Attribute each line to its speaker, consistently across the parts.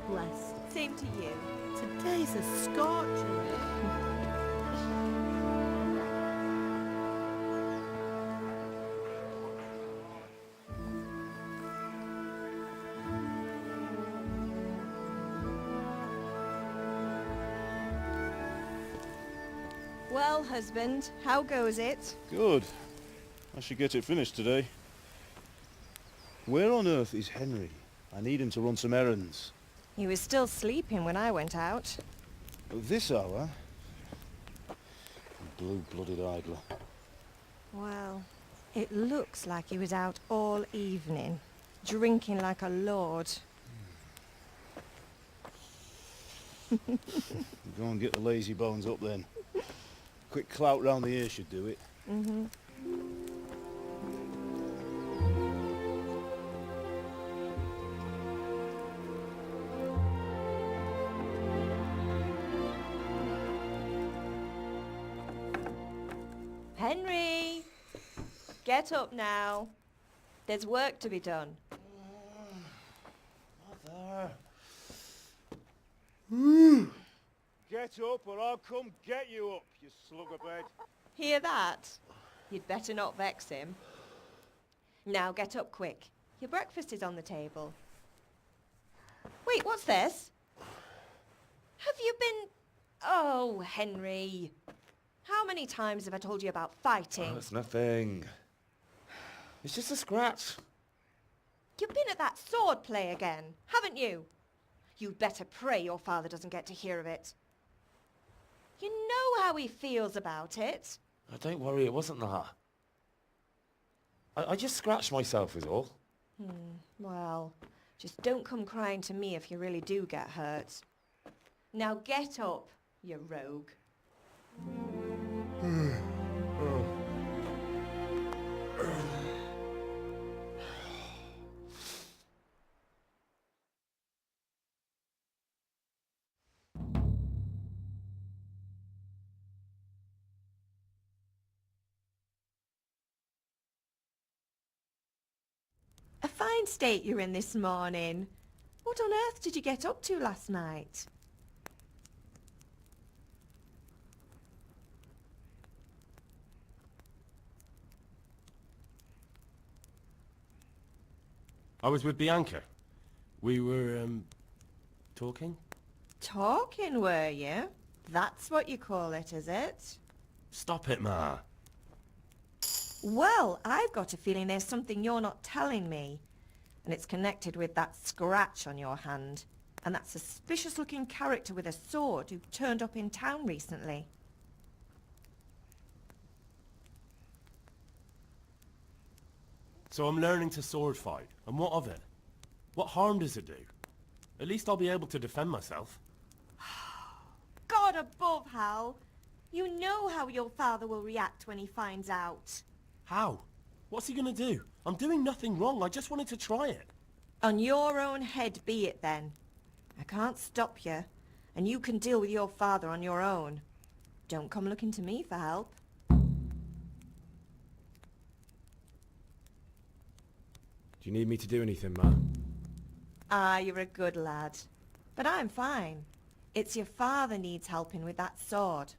Speaker 1: bless.
Speaker 2: Same to you.
Speaker 1: Today's a scorcher.
Speaker 2: Well, husband, how goes it?
Speaker 3: Good. I should get it finished today. Where on earth is Henry? I need him to run some errands.
Speaker 2: He was still sleeping when I went out.
Speaker 3: This hour? Blue-blooded idler.
Speaker 2: Well, it looks like he was out all evening, drinking like a lord.
Speaker 3: Go and get the lazy bones up then. Quick clout round the ear should do it.
Speaker 2: Mm-hmm. Henry! Get up now. There's work to be done.
Speaker 3: Mother. Get up or I'll come get you up, you slug of bed.
Speaker 2: Hear that? You'd better not vex him. Now get up quick. Your breakfast is on the table. Wait, what's this? Have you been... Oh, Henry. How many times have I told you about fighting?
Speaker 4: Oh, it's nothing. It's just a scratch.
Speaker 2: You've been at that sword play again, haven't you? You'd better pray your father doesn't get to hear of it. You know how he feels about it.
Speaker 4: Oh, don't worry, it wasn't that. I just scratched myself is all.
Speaker 2: Well, just don't come crying to me if you really do get hurt. Now get up, you rogue. A fine state you're in this morning. What on earth did you get up to last night?
Speaker 5: I was with Bianca. We were, talking?
Speaker 2: Talking, were you? That's what you call it, is it?
Speaker 5: Stop it, Ma.
Speaker 2: Well, I've got a feeling there's something you're not telling me. And it's connected with that scratch on your hand. And that suspicious-looking character with a sword who turned up in town recently.
Speaker 5: So I'm learning to sword fight. And what of it? What harm does it do? At least I'll be able to defend myself.
Speaker 2: God above, Hal! You know how your father will react when he finds out.
Speaker 5: How? What's he gonna do? I'm doing nothing wrong. I just wanted to try it.
Speaker 2: On your own head be it then. I can't stop you, and you can deal with your father on your own. Don't come looking to me for help.
Speaker 4: Do you need me to do anything, Ma?
Speaker 2: Ah, you're a good lad. But I'm fine. It's your father needs helping with that sword.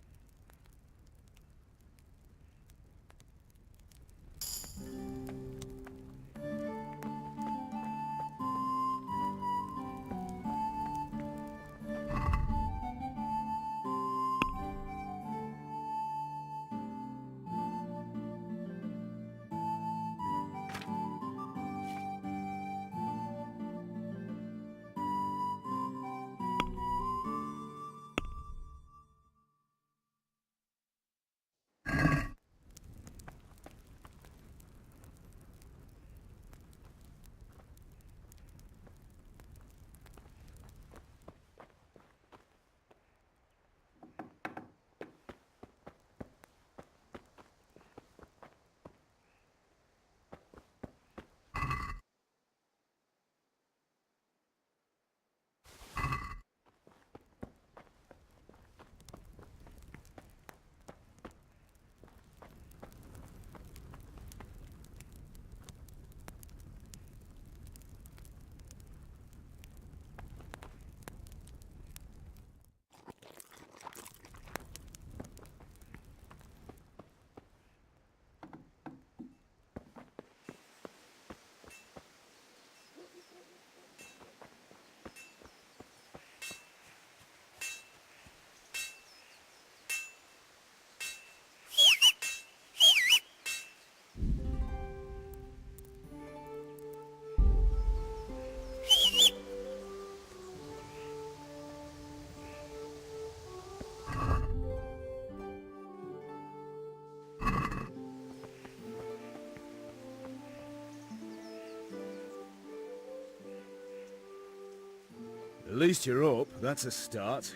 Speaker 3: least you're up. That's a start.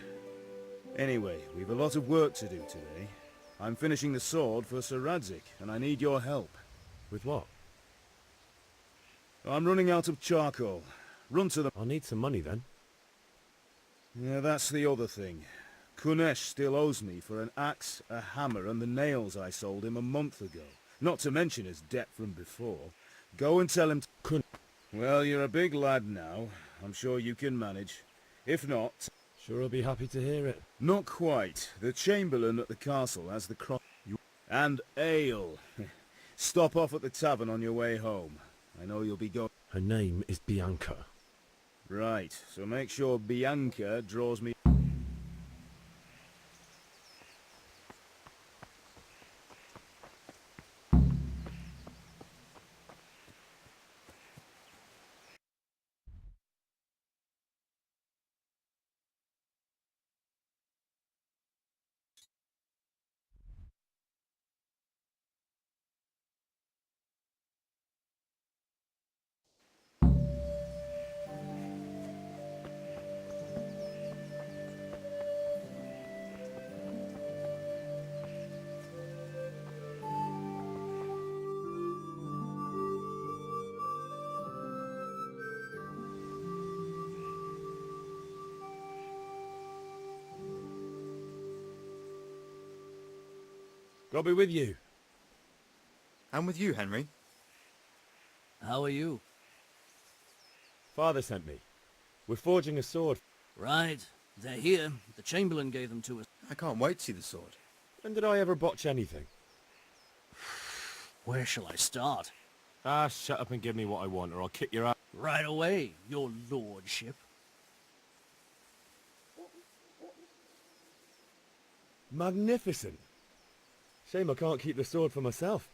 Speaker 3: Anyway, we've a lot of work to do today. I'm finishing the sword for Sir Radzik, and I need your help.
Speaker 5: With what?
Speaker 3: I'm running out of charcoal. Run to the...
Speaker 5: I'll need some money then.
Speaker 3: Yeah, that's the other thing. Kunesh still owes me for an axe, a hammer, and the nails I sold him a month ago. Not to mention his debt from before. Go and tell him to... Well, you're a big lad now. I'm sure you can manage. If not...
Speaker 5: Sure, I'll be happy to hear it.
Speaker 3: Not quite. The Chamberlain at the castle has the cross... And ale. Stop off at the tavern on your way home. I know you'll be going...
Speaker 5: Her name is Bianca.
Speaker 3: Right, so make sure Bianca draws me...
Speaker 5: I'll be with you.
Speaker 4: I'm with you, Henry.
Speaker 6: How are you?
Speaker 5: Father sent me. We're forging a sword.
Speaker 6: Right. They're here. The Chamberlain gave them to us.
Speaker 4: I can't wait to see the sword.
Speaker 5: When did I ever botch anything?
Speaker 6: Where shall I start?
Speaker 5: Ah, shut up and give me what I want, or I'll kick your ass.
Speaker 6: Right away, your lordship.
Speaker 5: Magnificent. Shame I can't keep the sword for myself.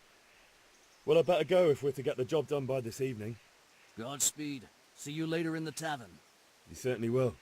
Speaker 5: Well, I better go if we're to get the job done by this evening.
Speaker 6: Godspeed. See you later in the tavern.
Speaker 5: You certainly will.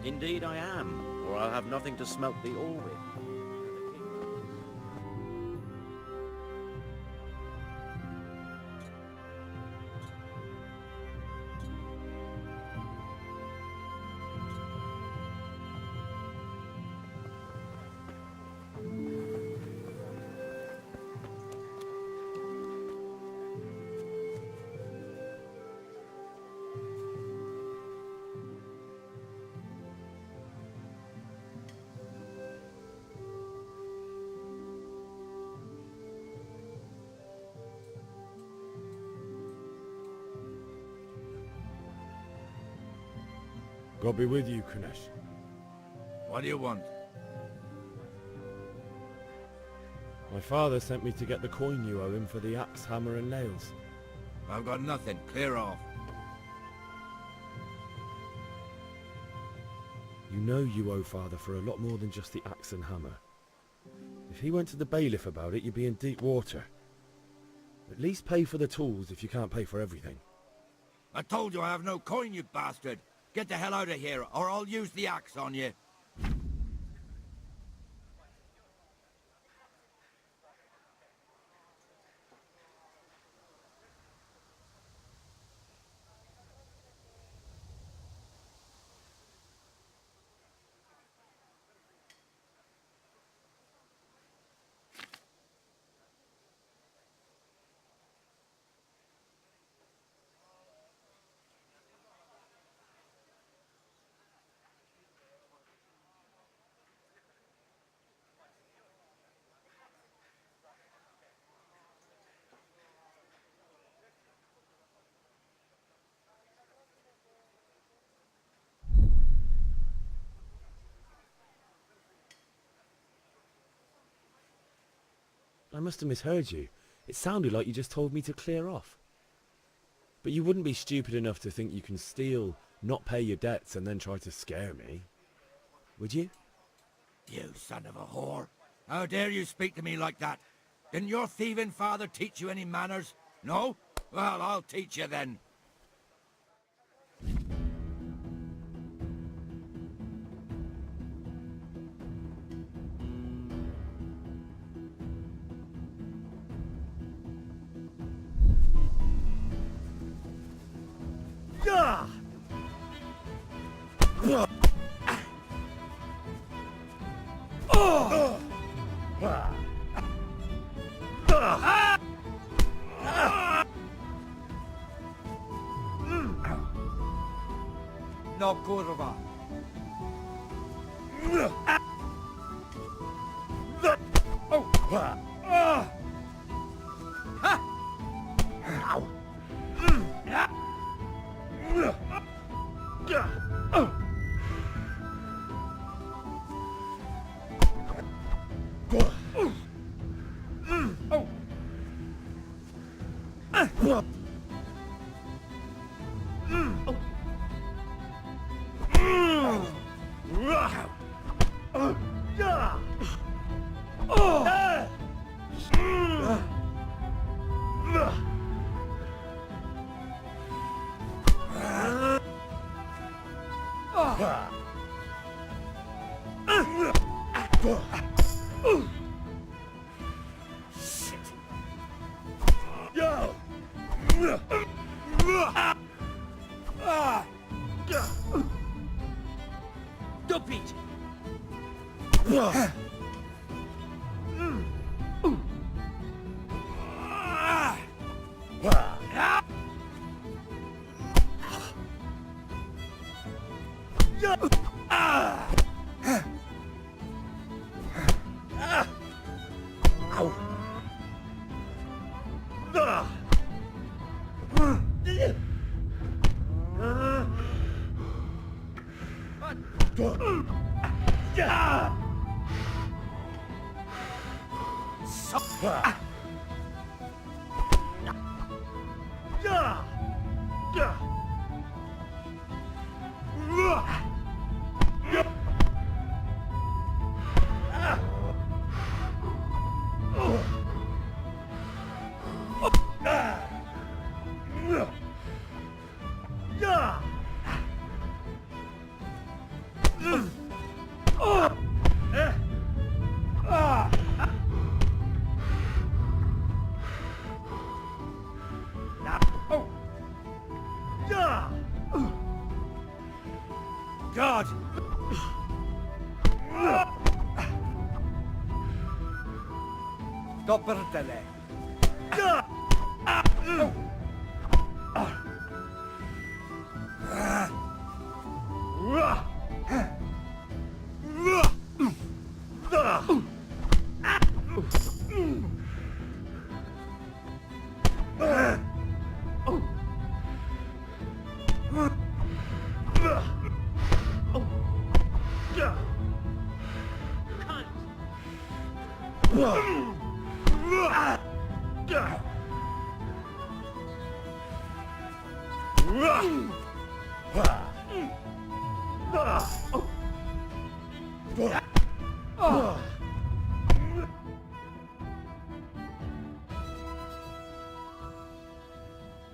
Speaker 7: Indeed I am, or I'll have nothing to smelt the ore with.
Speaker 5: God be with you, Kunesh.
Speaker 8: What do you want?
Speaker 5: My father sent me to get the coin you owe him for the axe, hammer and nails.
Speaker 8: I've got nothing. Clear off.
Speaker 5: You know you owe father for a lot more than just the axe and hammer. If he went to the bailiff about it, you'd be in deep water. At least pay for the tools if you can't pay for everything.
Speaker 8: I told you I have no coin, you bastard. Get the hell out of here, or I'll use the axe on you.
Speaker 5: I must have misheard you. It sounded like you just told me to clear off. But you wouldn't be stupid enough to think you can steal, not pay your debts, and then try to scare me. Would you?
Speaker 8: You son of a whore. How dare you speak to me like that? Didn't your thieving father teach you any manners? No? Well, I'll teach you then. No kurwa.
Speaker 6: Stop it!
Speaker 8: God! Doppeltele.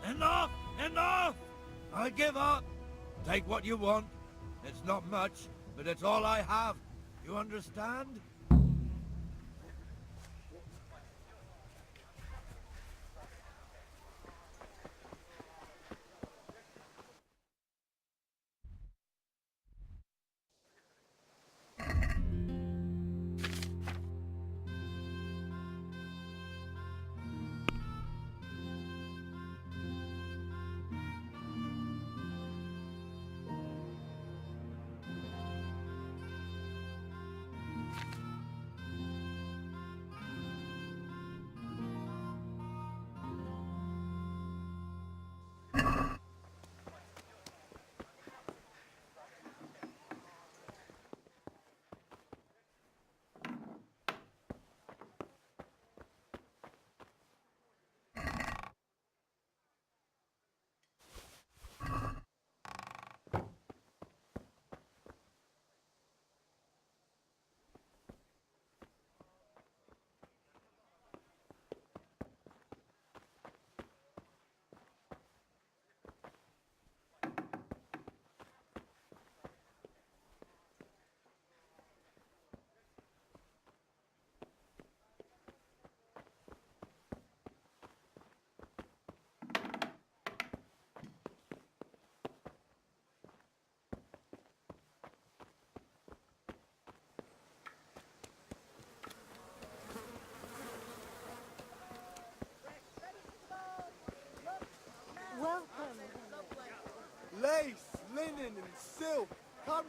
Speaker 8: Enough! Enough! I give up. Take what you want. It's not much, but it's all I have. You understand?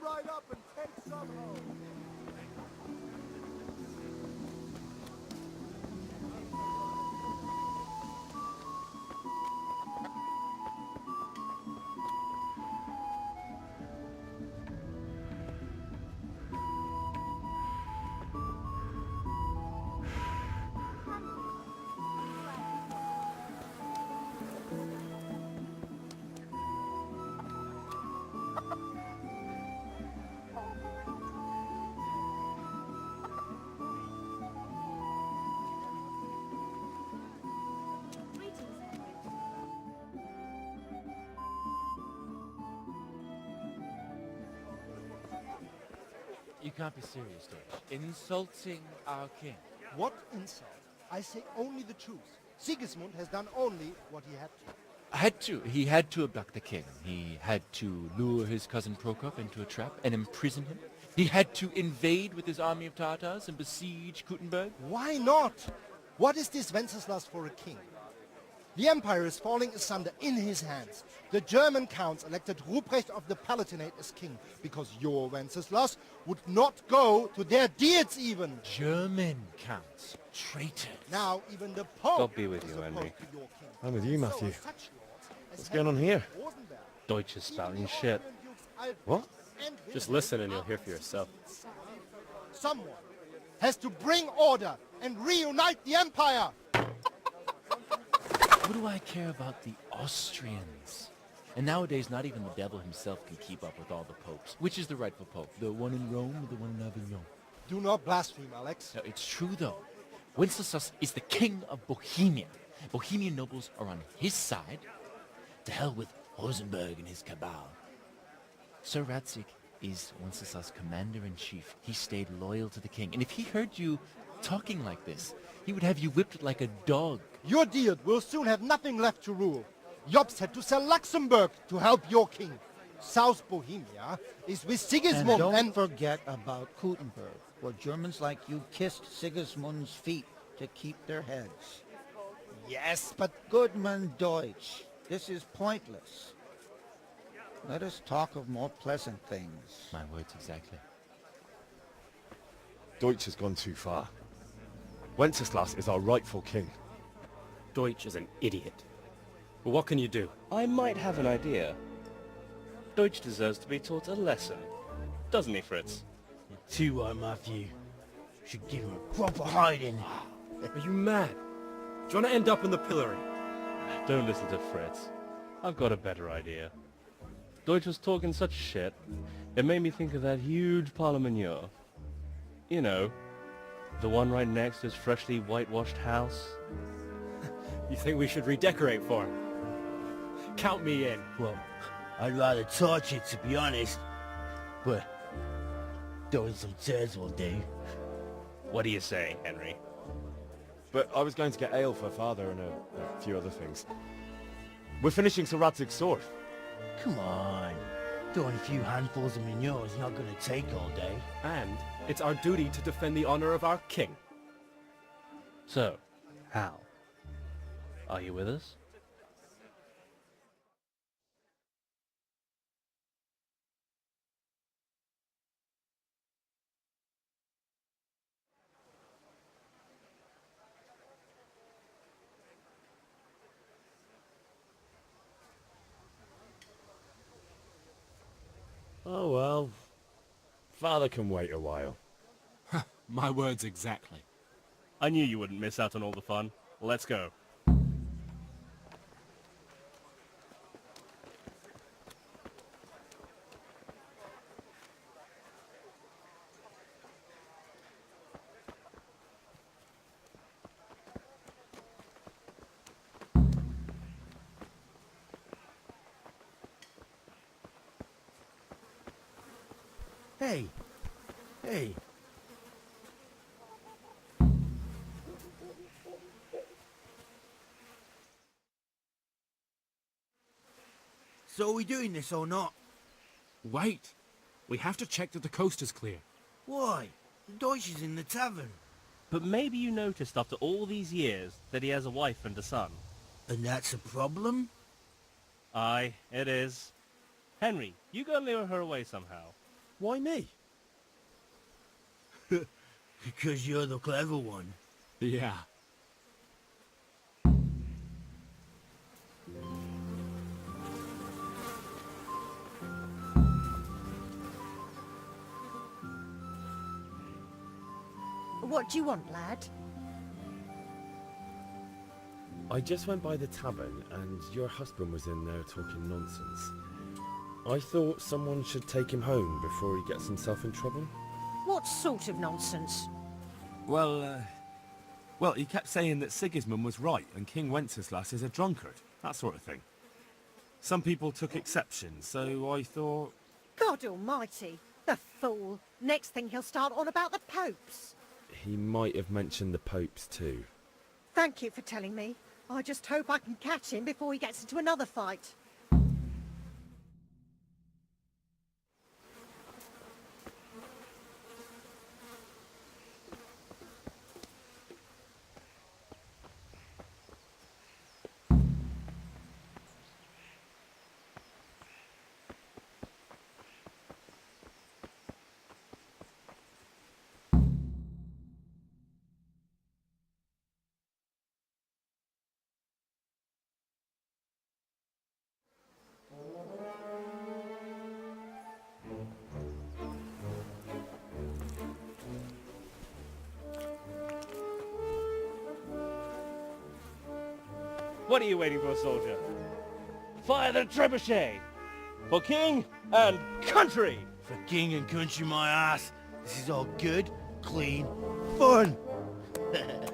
Speaker 3: right up and take some home.
Speaker 9: You can't be serious, Deutsch. Insulting our king.
Speaker 10: What insult? I say only the truth. Sigismund has done only what he had to.
Speaker 9: He had to abduct the king. He had to lure his cousin Prokop into a trap and imprison him. He had to invade with his army of Tartars and besiege Kuttenberg.
Speaker 10: Why not? What is this Wenceslas for a king? The empire is falling asunder in his hands. The German counts elected Ruprecht of the Palatinate as king because your Wenceslas would not go to their deeds even.
Speaker 9: German counts. Traitors.
Speaker 10: Now even the Pope
Speaker 4: God be with
Speaker 10: is
Speaker 4: you,
Speaker 10: opposed
Speaker 4: Henry.
Speaker 10: to your king.
Speaker 5: I'm with you,
Speaker 10: So
Speaker 5: Matthew.
Speaker 10: are such lords as
Speaker 5: What's going on here?
Speaker 10: Rosenberg.
Speaker 4: Deutsch is spouting shit.
Speaker 5: What?
Speaker 4: Just listen and you'll hear for yourself.
Speaker 10: Someone has to bring order and reunite the empire.
Speaker 9: What do I care about the Austrians? And nowadays, not even the devil himself can keep up with all the popes. Which is the rightful pope? The one in Rome or the one in Avignon?
Speaker 10: Do not blaspheme, Alex.
Speaker 9: No, it's true, though. Wenceslas is the king of Bohemia. Bohemian nobles are on his side. To hell with Rosenberg and his cabal. Sir Radzik is Wenceslas' commander-in-chief. He stayed loyal to the king. And if he heard you talking like this, he would have you whipped like a dog.
Speaker 10: Your deed will soon have nothing left to rule. Jobst had to sell Luxembourg to help your king. South Bohemia is with Sigismund
Speaker 11: And don't forget about Kuttenberg, where Germans like you kissed Sigismund's feet to keep their heads.
Speaker 10: Yes, but
Speaker 11: Goodman Deutsch, this is pointless. Let us talk of more pleasant things.
Speaker 9: My words exactly.
Speaker 5: Deutsch has gone too far. Wenceslas is our rightful king.
Speaker 4: Deutsch is an idiot. But what can you do? I might have an idea. Deutsch deserves to be taught a lesson. Doesn't he, Fritz?
Speaker 6: Too right, Matthew. Should give him a proper hiding.
Speaker 4: Are you mad? Do you want to end up in the pillory? Don't listen to Fritz. I've got a better idea. Deutsch was talking such shit, it made me think of that huge parliament. You know, the one right next to his freshly whitewashed house. You think we should redecorate for him? Count me in.
Speaker 6: Well, I'd rather torch it, to be honest. But throwing some turds will do.
Speaker 4: What do you say, Henry?
Speaker 5: But I was going to get ale for father and a few other things. We're finishing Sir Radzig's sword.
Speaker 6: Come on. Throwing a few handfuls of manure is not going to take all day.
Speaker 4: And it's our duty to defend the honor of our king. So, Hal, are you with us?
Speaker 5: Oh well. Father can wait a while.
Speaker 12: My words exactly.
Speaker 4: I knew you wouldn't miss out on all the fun. Let's go.
Speaker 6: Hey. Hey. So are we doing this or not?
Speaker 12: Wait. We have to check that the coast is clear.
Speaker 6: Why? Deutsch is in the tavern.
Speaker 4: But maybe you noticed after all these years that he has a wife and a son.
Speaker 6: And that's a problem?
Speaker 4: Aye, it is. Henry, you go and lure her away somehow.
Speaker 5: Why me?
Speaker 6: Because you're the clever one.
Speaker 12: Yeah.
Speaker 1: What do you want, lad?
Speaker 5: I just went by the tavern and your husband was in there talking nonsense. I thought someone should take him home before he gets himself in trouble.
Speaker 1: What sort of nonsense?
Speaker 12: Well, he kept saying that Sigismund was right and King Wenceslas is a drunkard. That sort of thing. Some people took exception, so I thought...
Speaker 1: God almighty, the fool. Next thing he'll start on about the popes.
Speaker 5: He might have mentioned the popes too.
Speaker 1: Thank you for telling me. I just hope I can catch him before he gets into another fight.
Speaker 4: What are you waiting for, soldier? Fire the trebuchet! For king and country!
Speaker 6: For king and country, my ass. This is all good, clean, fun.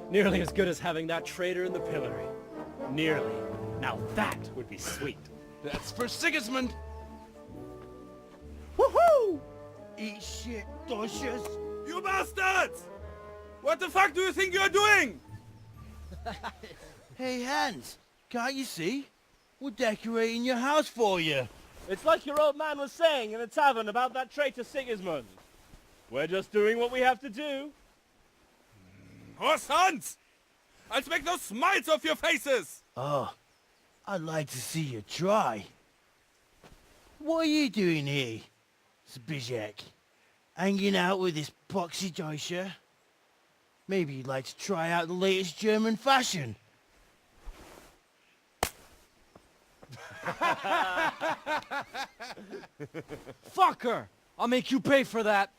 Speaker 13: Nearly as good as having that traitor in the pillory. Nearly. Now that would be sweet.
Speaker 12: That's for Sigismund!
Speaker 6: Woohoo! Eat shit, doshes.
Speaker 3: You bastards! What the fuck do you think you're doing?
Speaker 6: Hey, Hans, can't you see? We're decorating your house for you.
Speaker 4: It's like your old man was saying in the tavern about that traitor Sigismund. We're just doing what we have to do.
Speaker 3: Oh, sons! I'll make those smiles off your faces!
Speaker 6: Oh, I'd like to see you try. What are you doing here, Zbigniew? Hanging out with this poxy Deutscher? Maybe you'd like to try out the latest German fashion.
Speaker 13: Fucker! I'll make you pay for that.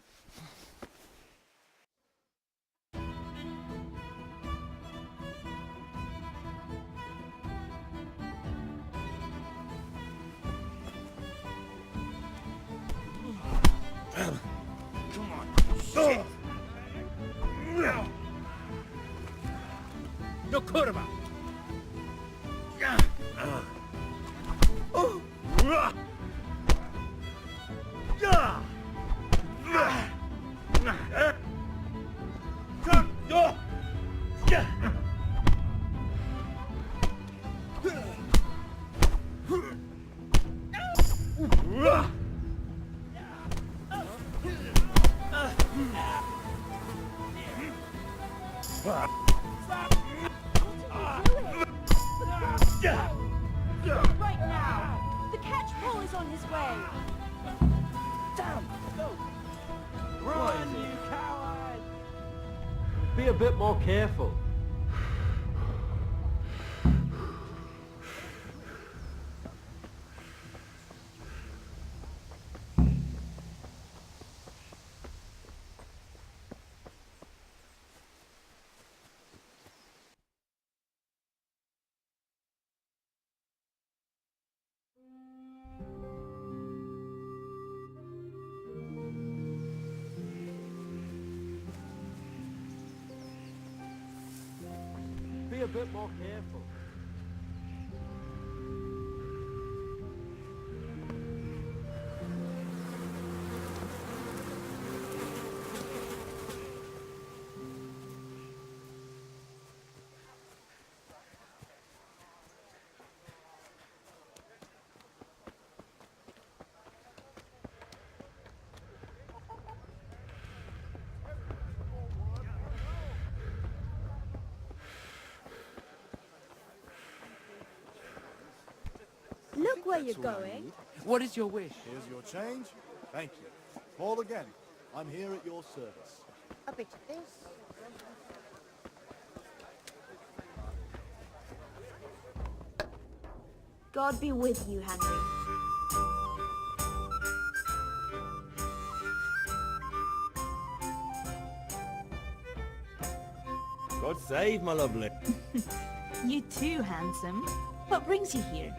Speaker 6: Come on, shit.
Speaker 13: No kurwa!
Speaker 14: Right now! The catch pole is on his way!
Speaker 13: Damn! Run, you coward! Be a bit more careful. Be a bit more careful.
Speaker 14: Look where you're going.
Speaker 9: What is your wish?
Speaker 3: Here's your change. Thank you.
Speaker 15: Call again. I'm here at your service.
Speaker 1: A bit of this.
Speaker 14: God be with you, Henry.
Speaker 5: God save my lovely.
Speaker 14: You too, handsome. What brings you here?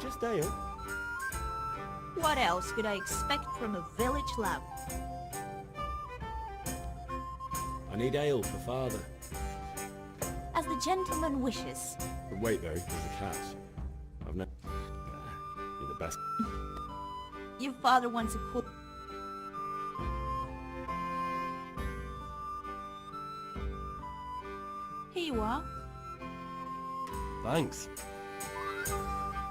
Speaker 5: Just ale.
Speaker 14: What else could I expect from a village lab?
Speaker 5: I need ale for father.
Speaker 14: As the gentleman wishes.
Speaker 5: But wait though, there's a catch. I've never... You're the best.
Speaker 14: Your father wants a cool... Here you are.
Speaker 5: Thanks.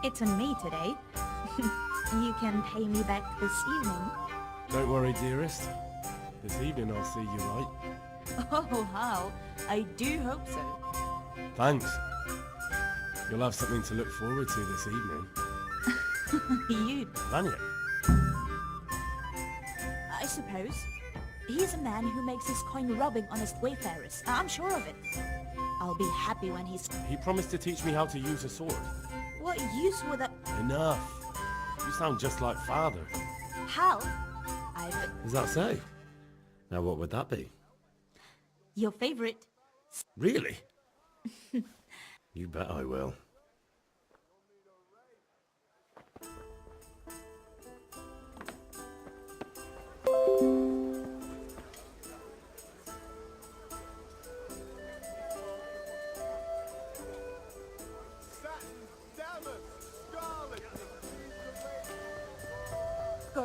Speaker 14: It's on me today. You can pay me back this evening.
Speaker 12: Don't worry, dearest. This evening I'll see you right.
Speaker 14: Oh, how? I do hope so.
Speaker 12: Thanks. You'll have something to look forward to this evening.
Speaker 14: You...
Speaker 12: Vanya.
Speaker 14: I suppose. He's a man who makes his coin robbing honest wayfarers. I'm sure of it. I'll be happy when he's...
Speaker 12: He promised to teach me how to use a sword.
Speaker 14: What use would that...
Speaker 12: Enough. You sound just like father.
Speaker 14: Hal? I've...
Speaker 5: Is that so? Now what would that be?
Speaker 14: Your favorite.
Speaker 5: Really? You bet I will.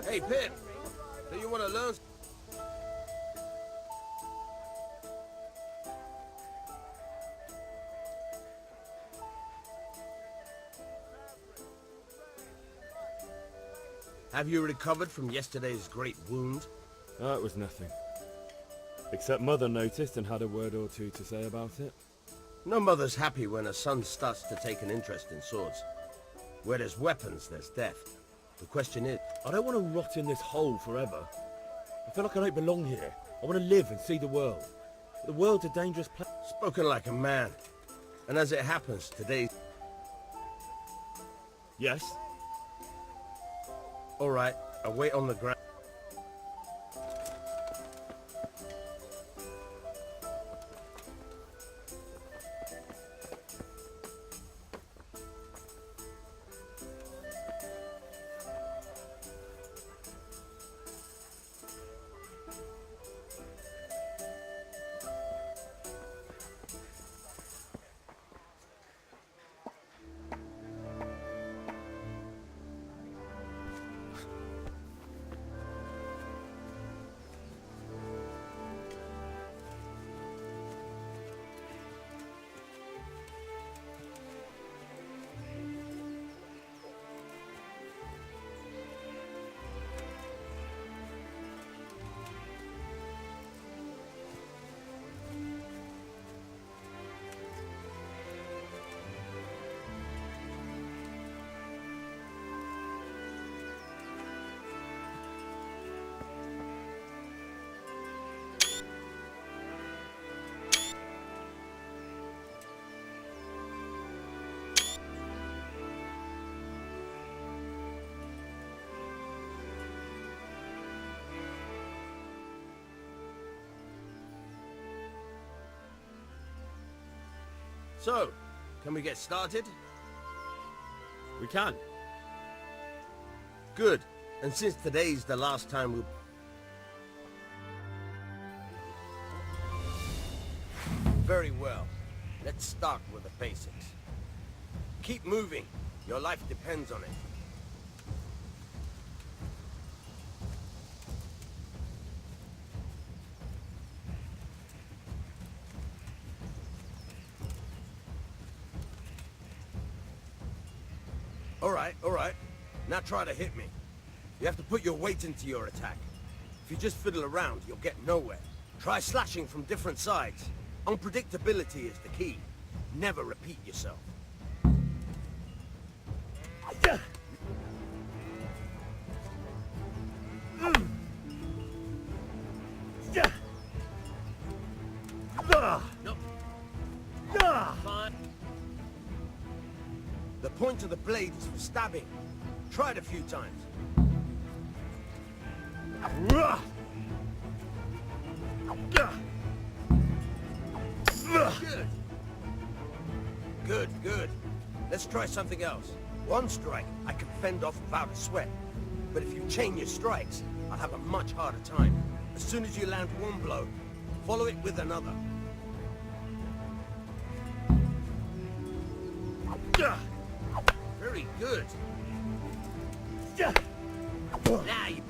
Speaker 16: Hey, Pip. Do you want to learn? Have you recovered from yesterday's great wound?
Speaker 5: That was nothing. Except Mother noticed and had a word or two to say about it.
Speaker 16: No mother's happy when a son starts to take an interest in swords. Where there's weapons, there's death. The question is...
Speaker 5: I don't want to rot in this hole forever. I feel like I don't belong here. I want to live and see the world. But the world's a dangerous place.
Speaker 16: Spoken like a man. And as it happens, today...
Speaker 5: Yes?
Speaker 16: All right, I'll wait on the ground. So, can we get started?
Speaker 5: We can.
Speaker 16: Good. And since today's the last time we'll... Very well. Let's start with the basics. Keep moving. Your life depends on it. All right. Now try to hit me. You have to put your weight into your attack. If you just fiddle around, you'll get nowhere. Try slashing from different sides. Unpredictability is the key. Never repeat yourself. point of the blade is for stabbing. Try it a few times. Good. Good, good. Let's try something else. One strike, I can fend off without a sweat. But if you chain your strikes, I'll have a much harder time. As soon as you land one blow, follow it with another. Very good. Now you...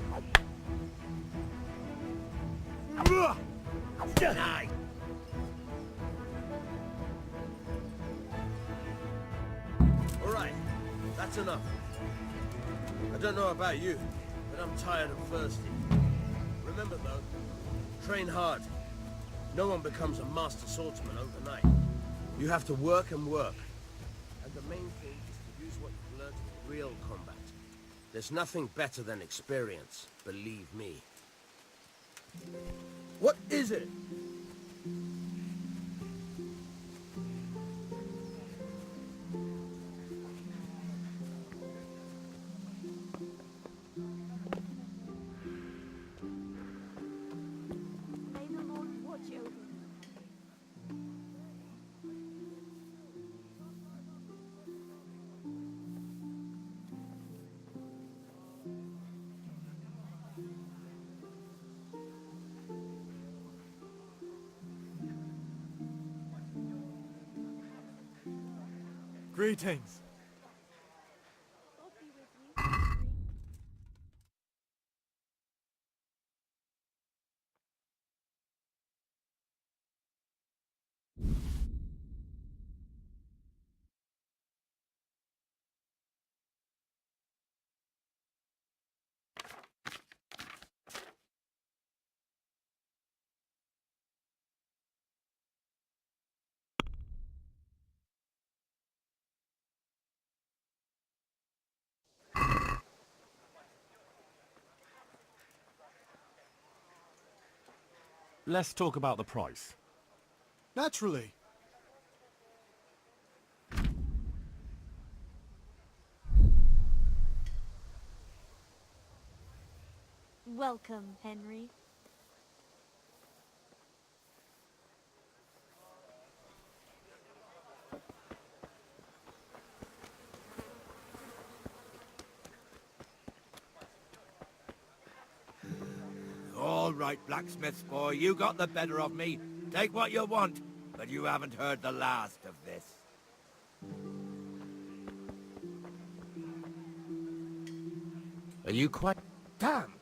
Speaker 16: Nice. All right, that's enough. I don't know about you, but I'm tired and thirsty. Remember though, train hard. No one becomes a master swordsman overnight. You have to work and work. And the main thing is to use what you've learned in real combat. There's nothing better than experience, believe me. What is it?
Speaker 14: May the Lord watch over you.
Speaker 13: Greetings.
Speaker 14: God be with you, Henry.
Speaker 12: Let's talk about the price.
Speaker 15: Naturally.
Speaker 14: Welcome, Henry.
Speaker 8: All right, blacksmith's boy, you got the better of me. Take what you want, but you haven't heard the last of this.
Speaker 9: Are you quite...
Speaker 8: Damn!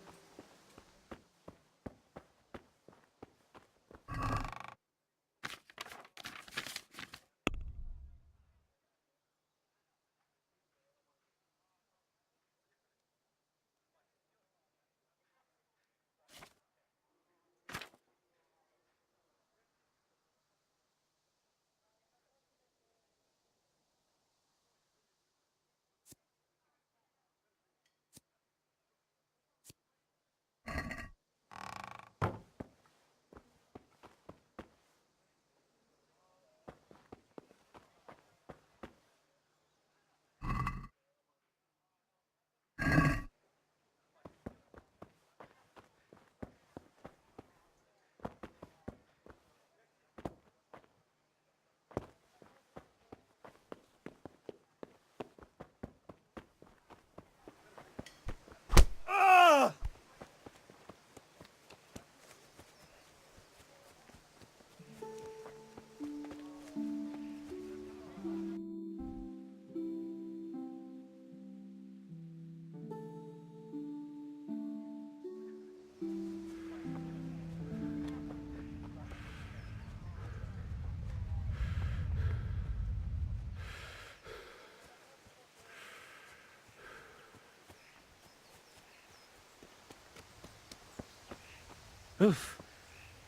Speaker 13: Oof.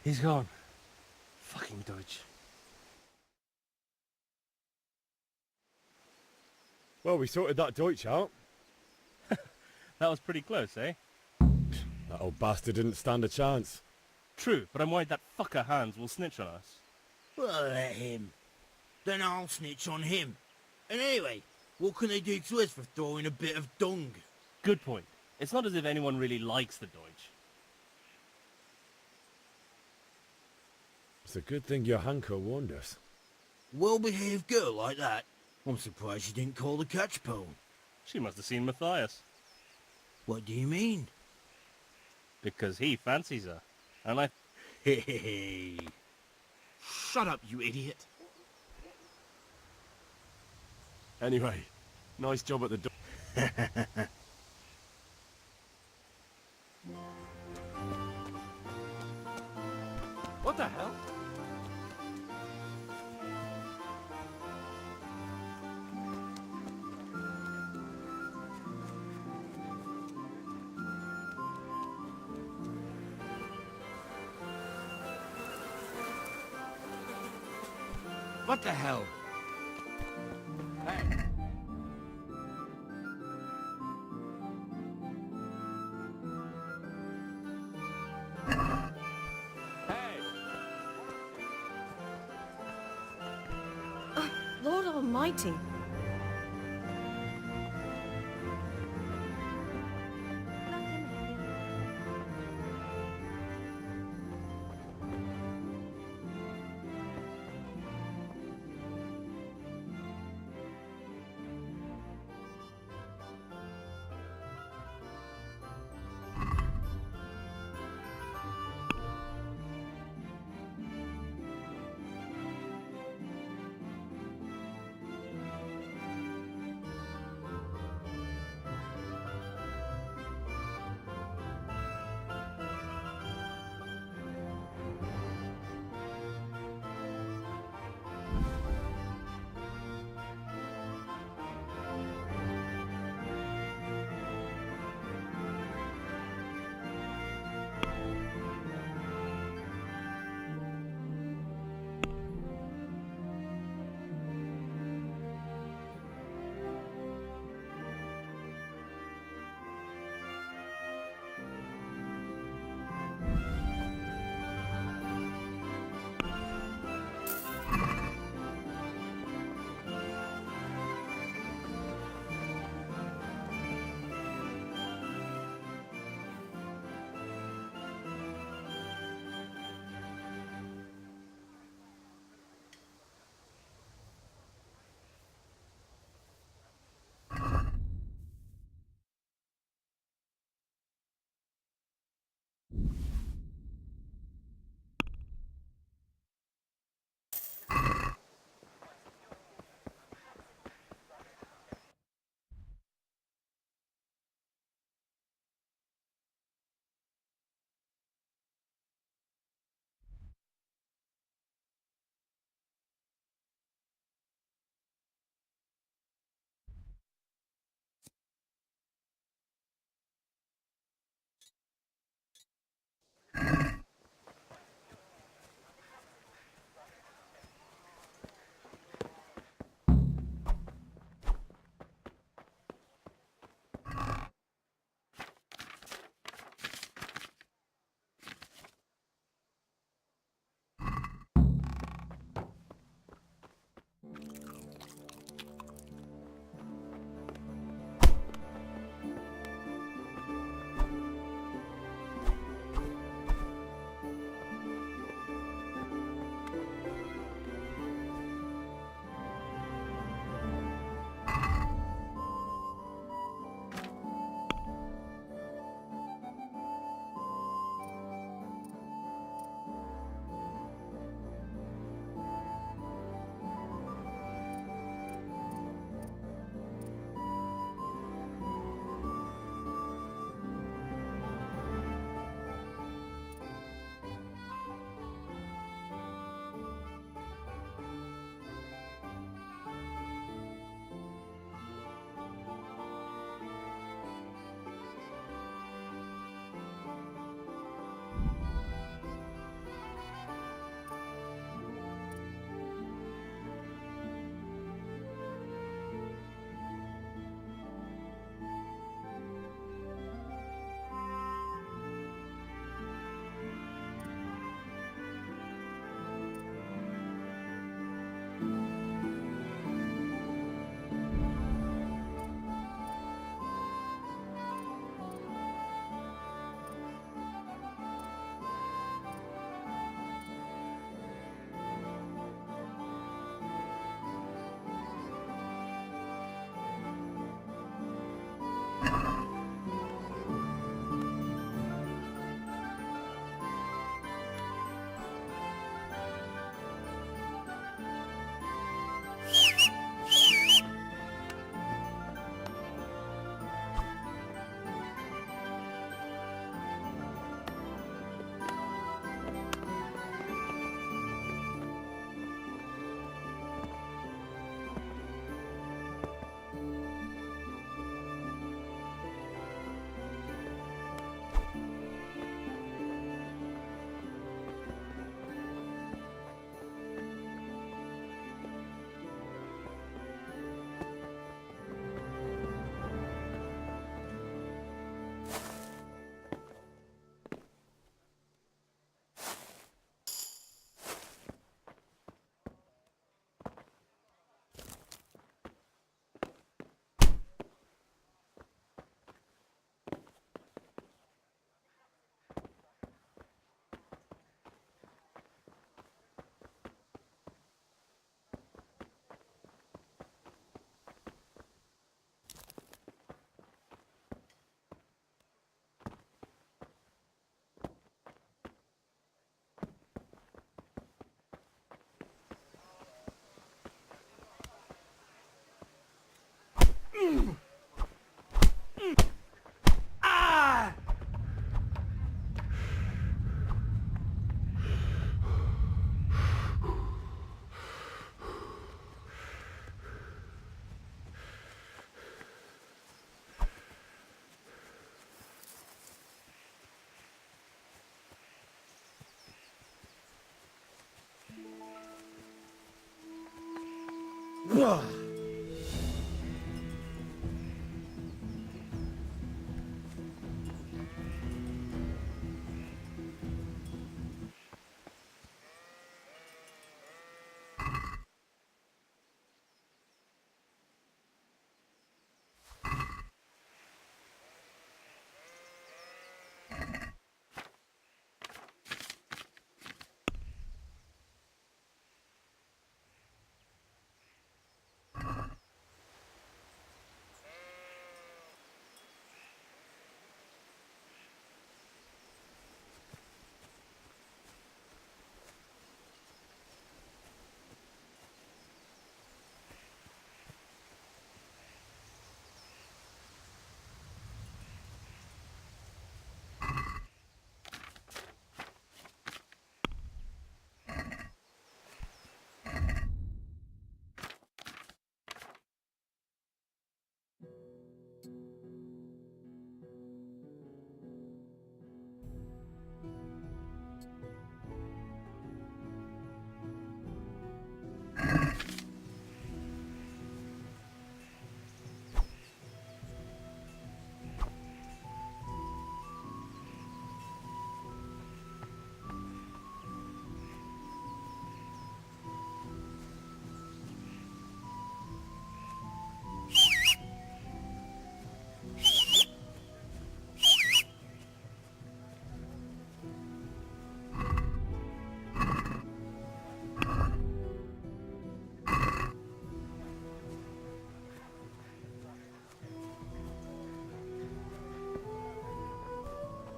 Speaker 13: He's gone. Fucking Deutsch.
Speaker 5: Well, we sorted that Deutsch out.
Speaker 4: That was pretty close, eh?
Speaker 5: That old bastard didn't stand a chance.
Speaker 4: True, but I'm worried that fucker Hans will snitch on us.
Speaker 6: Well, let him. Then I'll snitch on him. And anyway, What can they do to us for throwing a bit of dung?
Speaker 4: Good point. It's not as if anyone really likes the Deutsch.
Speaker 5: It's a good thing your Hanko warned us.
Speaker 6: Well-behaved girl like that. I'm surprised she didn't call the catch pole.
Speaker 4: She must have seen Matthias.
Speaker 6: What do you mean?
Speaker 4: Because he fancies her. And I...
Speaker 6: Hey.
Speaker 12: Shut up, you idiot. Anyway, nice job at the door.
Speaker 4: What the hell?
Speaker 8: What the hell? Hey.
Speaker 2: Lord Almighty.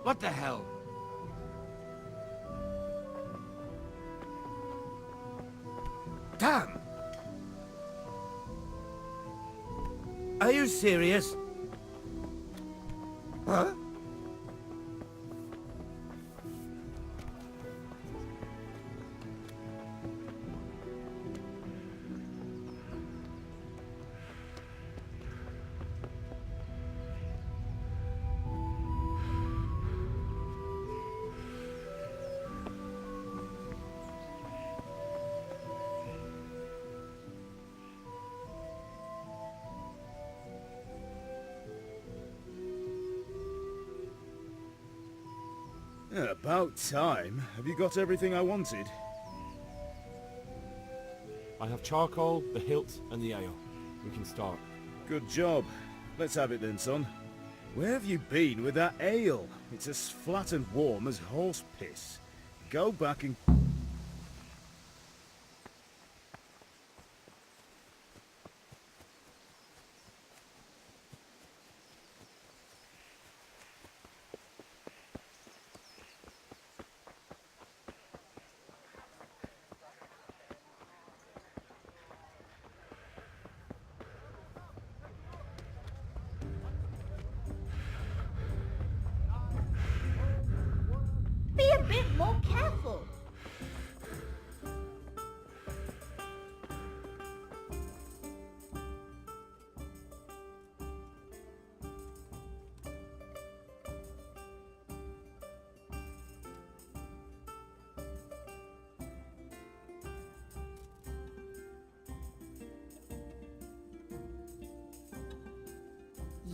Speaker 8: What the hell? Damn! Are you serious? Huh?
Speaker 3: Yeah, about time. Have you got everything I wanted?
Speaker 12: I have charcoal, the hilt, and the ale. We can start.
Speaker 3: Good job. Let's have it then, son. Where have you been with that ale? It's as flat and warm as horse piss. Go back and...
Speaker 14: Be a bit more careful.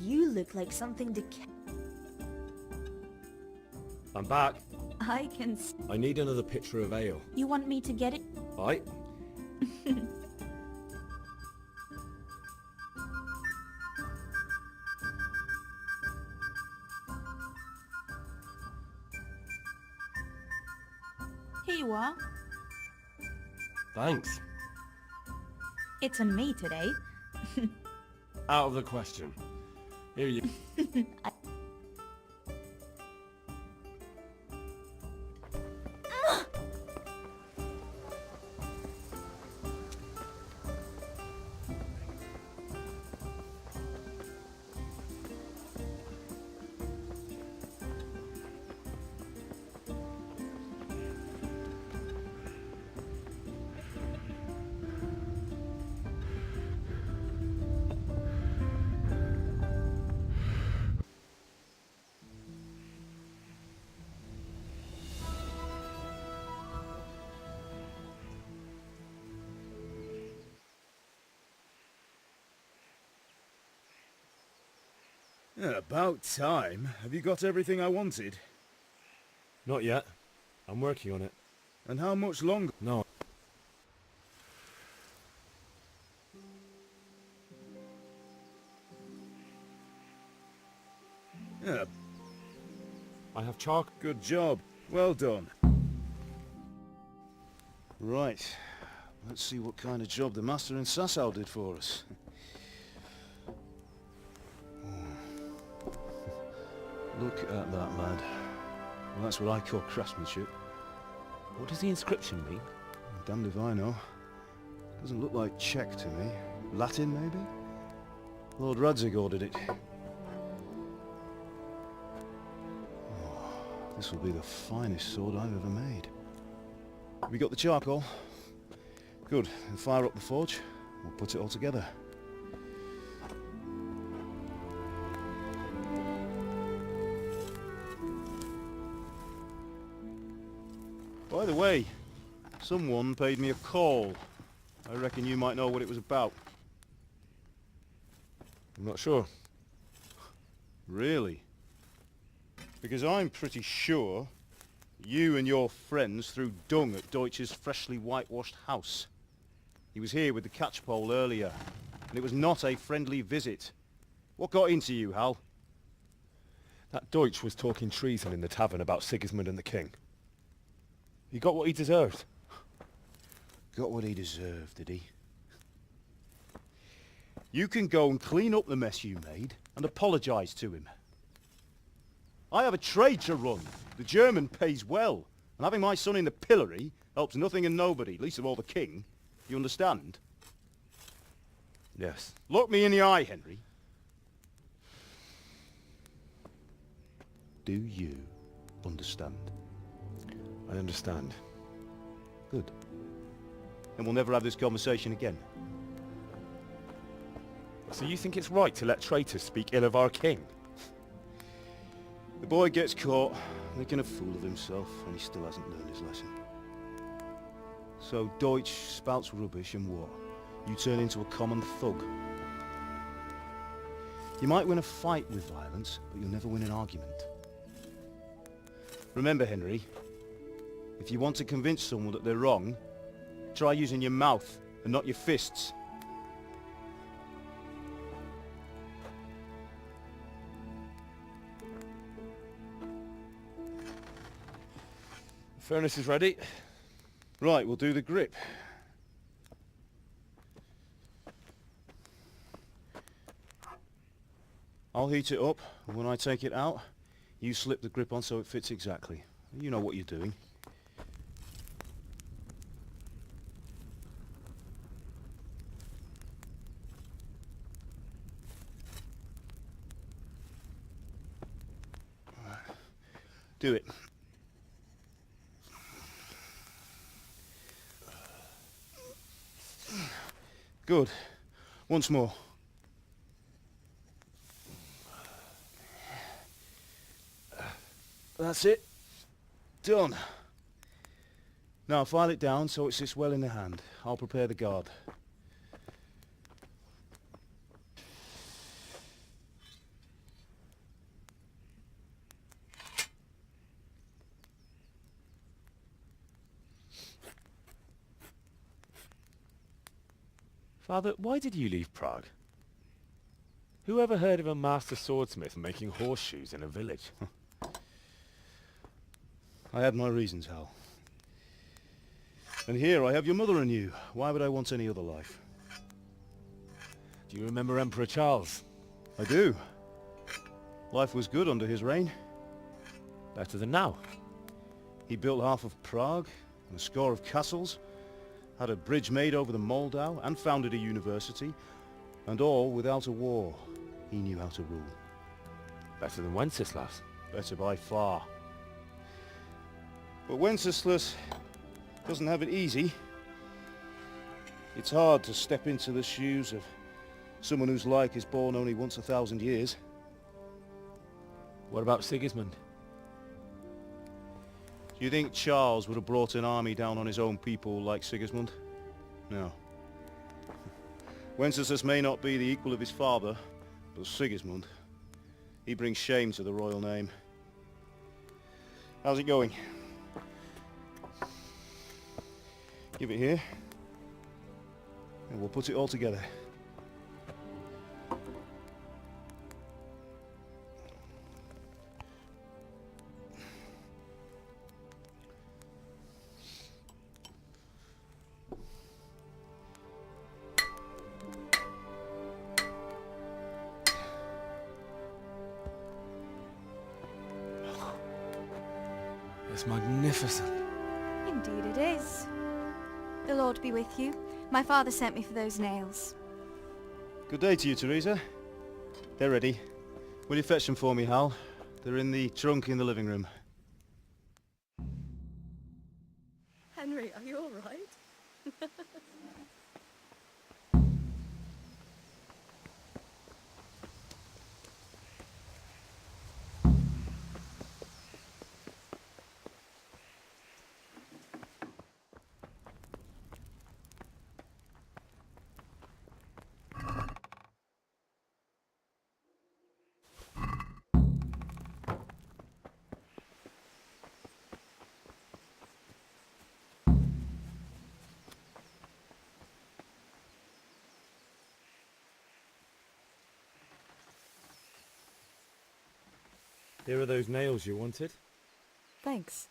Speaker 14: You look like something to...
Speaker 5: I'm back.
Speaker 14: I can...
Speaker 5: I need another pitcher of ale.
Speaker 14: You want me to get it?
Speaker 5: Aye.
Speaker 14: Here you are.
Speaker 12: Thanks.
Speaker 14: It's on me today.
Speaker 12: Out of the question. Here you...
Speaker 3: Yeah, about time. Have you got everything I wanted?
Speaker 5: Not yet. I'm working on it.
Speaker 3: And how much longer?
Speaker 5: No.
Speaker 3: Yeah.
Speaker 5: I have chalk.
Speaker 3: Good job. Well done. Right. Let's see what kind of job the master in Sasau did for us. Look at that, lad. Well, that's what I call craftsmanship.
Speaker 5: What does the inscription mean?
Speaker 3: Damned if I know. Doesn't look like Czech to me. Latin, maybe? Lord Radzig ordered it. Oh, this will be the finest sword I've ever made. Have you got the charcoal? Good. Then fire up the forge. We'll put it all together. By the way, someone paid me a call. I reckon you might know what it was about.
Speaker 5: I'm not sure.
Speaker 3: Really? Because I'm pretty sure you and your friends threw dung at Deutsch's freshly whitewashed house. He was here with the catchpole earlier, and it was not a friendly visit. What got into you, Hal?
Speaker 5: That Deutsch was talking treason in the tavern about Sigismund and the king. He got what he deserved.
Speaker 3: Got what he deserved, did he? You can go and clean up the mess you made and apologise to him. I have a trade to run. The German pays well, and having my son in the pillory helps nothing and nobody, least of all the king. You understand?
Speaker 5: Yes.
Speaker 3: Look me in the eye, Henry. Do you understand?
Speaker 5: I understand.
Speaker 3: Good. And we'll never have this conversation again.
Speaker 5: So you think it's right to let traitors speak ill of our king?
Speaker 3: The boy gets caught, making a fool of himself, and he still hasn't learned his lesson. So Deutsch spouts rubbish and what? You turn into a common thug. You might win a fight with violence, but you'll never win an argument. Remember, Henry, if you want to convince someone that they're wrong, try using your mouth and not your fists.
Speaker 5: The furnace is ready.
Speaker 3: Right, we'll do the grip. I'll heat it up, and when I take it out, you slip the grip on so it fits exactly. You know what you're doing. Do it. Good. Once more. That's it. Done. Now file it down so it sits well in the hand. I'll prepare the guard.
Speaker 5: Father, why did you leave Prague? Who ever heard of a master swordsmith making horseshoes in a village?
Speaker 3: I had my reasons, Hal. And here I have your mother and you. Why would I want any other life?
Speaker 5: Do you remember Emperor Charles?
Speaker 3: I do. Life was good under his reign.
Speaker 5: Better than now.
Speaker 3: He built half of Prague and a score of castles, had a bridge made over the Moldau, and founded a university, and all without a war. He knew how to rule.
Speaker 5: Better than Wenceslas.
Speaker 3: Better by far. But Wenceslas doesn't have it easy. It's hard to step into the shoes of someone whose like is born only once 1,000 years.
Speaker 5: What about Sigismund?
Speaker 3: Do you think Charles would have brought an army down on his own people like Sigismund? No. Wenceslas may not be the equal of his father, but Sigismund, He brings shame to the royal name. How's it going? Give it here, and we'll put it all together.
Speaker 12: It's magnificent.
Speaker 17: Indeed it is. The Lord be with you. My father sent me for those nails.
Speaker 3: Good day to you, Teresa. They're ready. Will you fetch them for me, Hal? They're in the trunk in the living room.
Speaker 1: Henry, are you all right?
Speaker 5: Here are those nails you wanted.
Speaker 18: Thanks.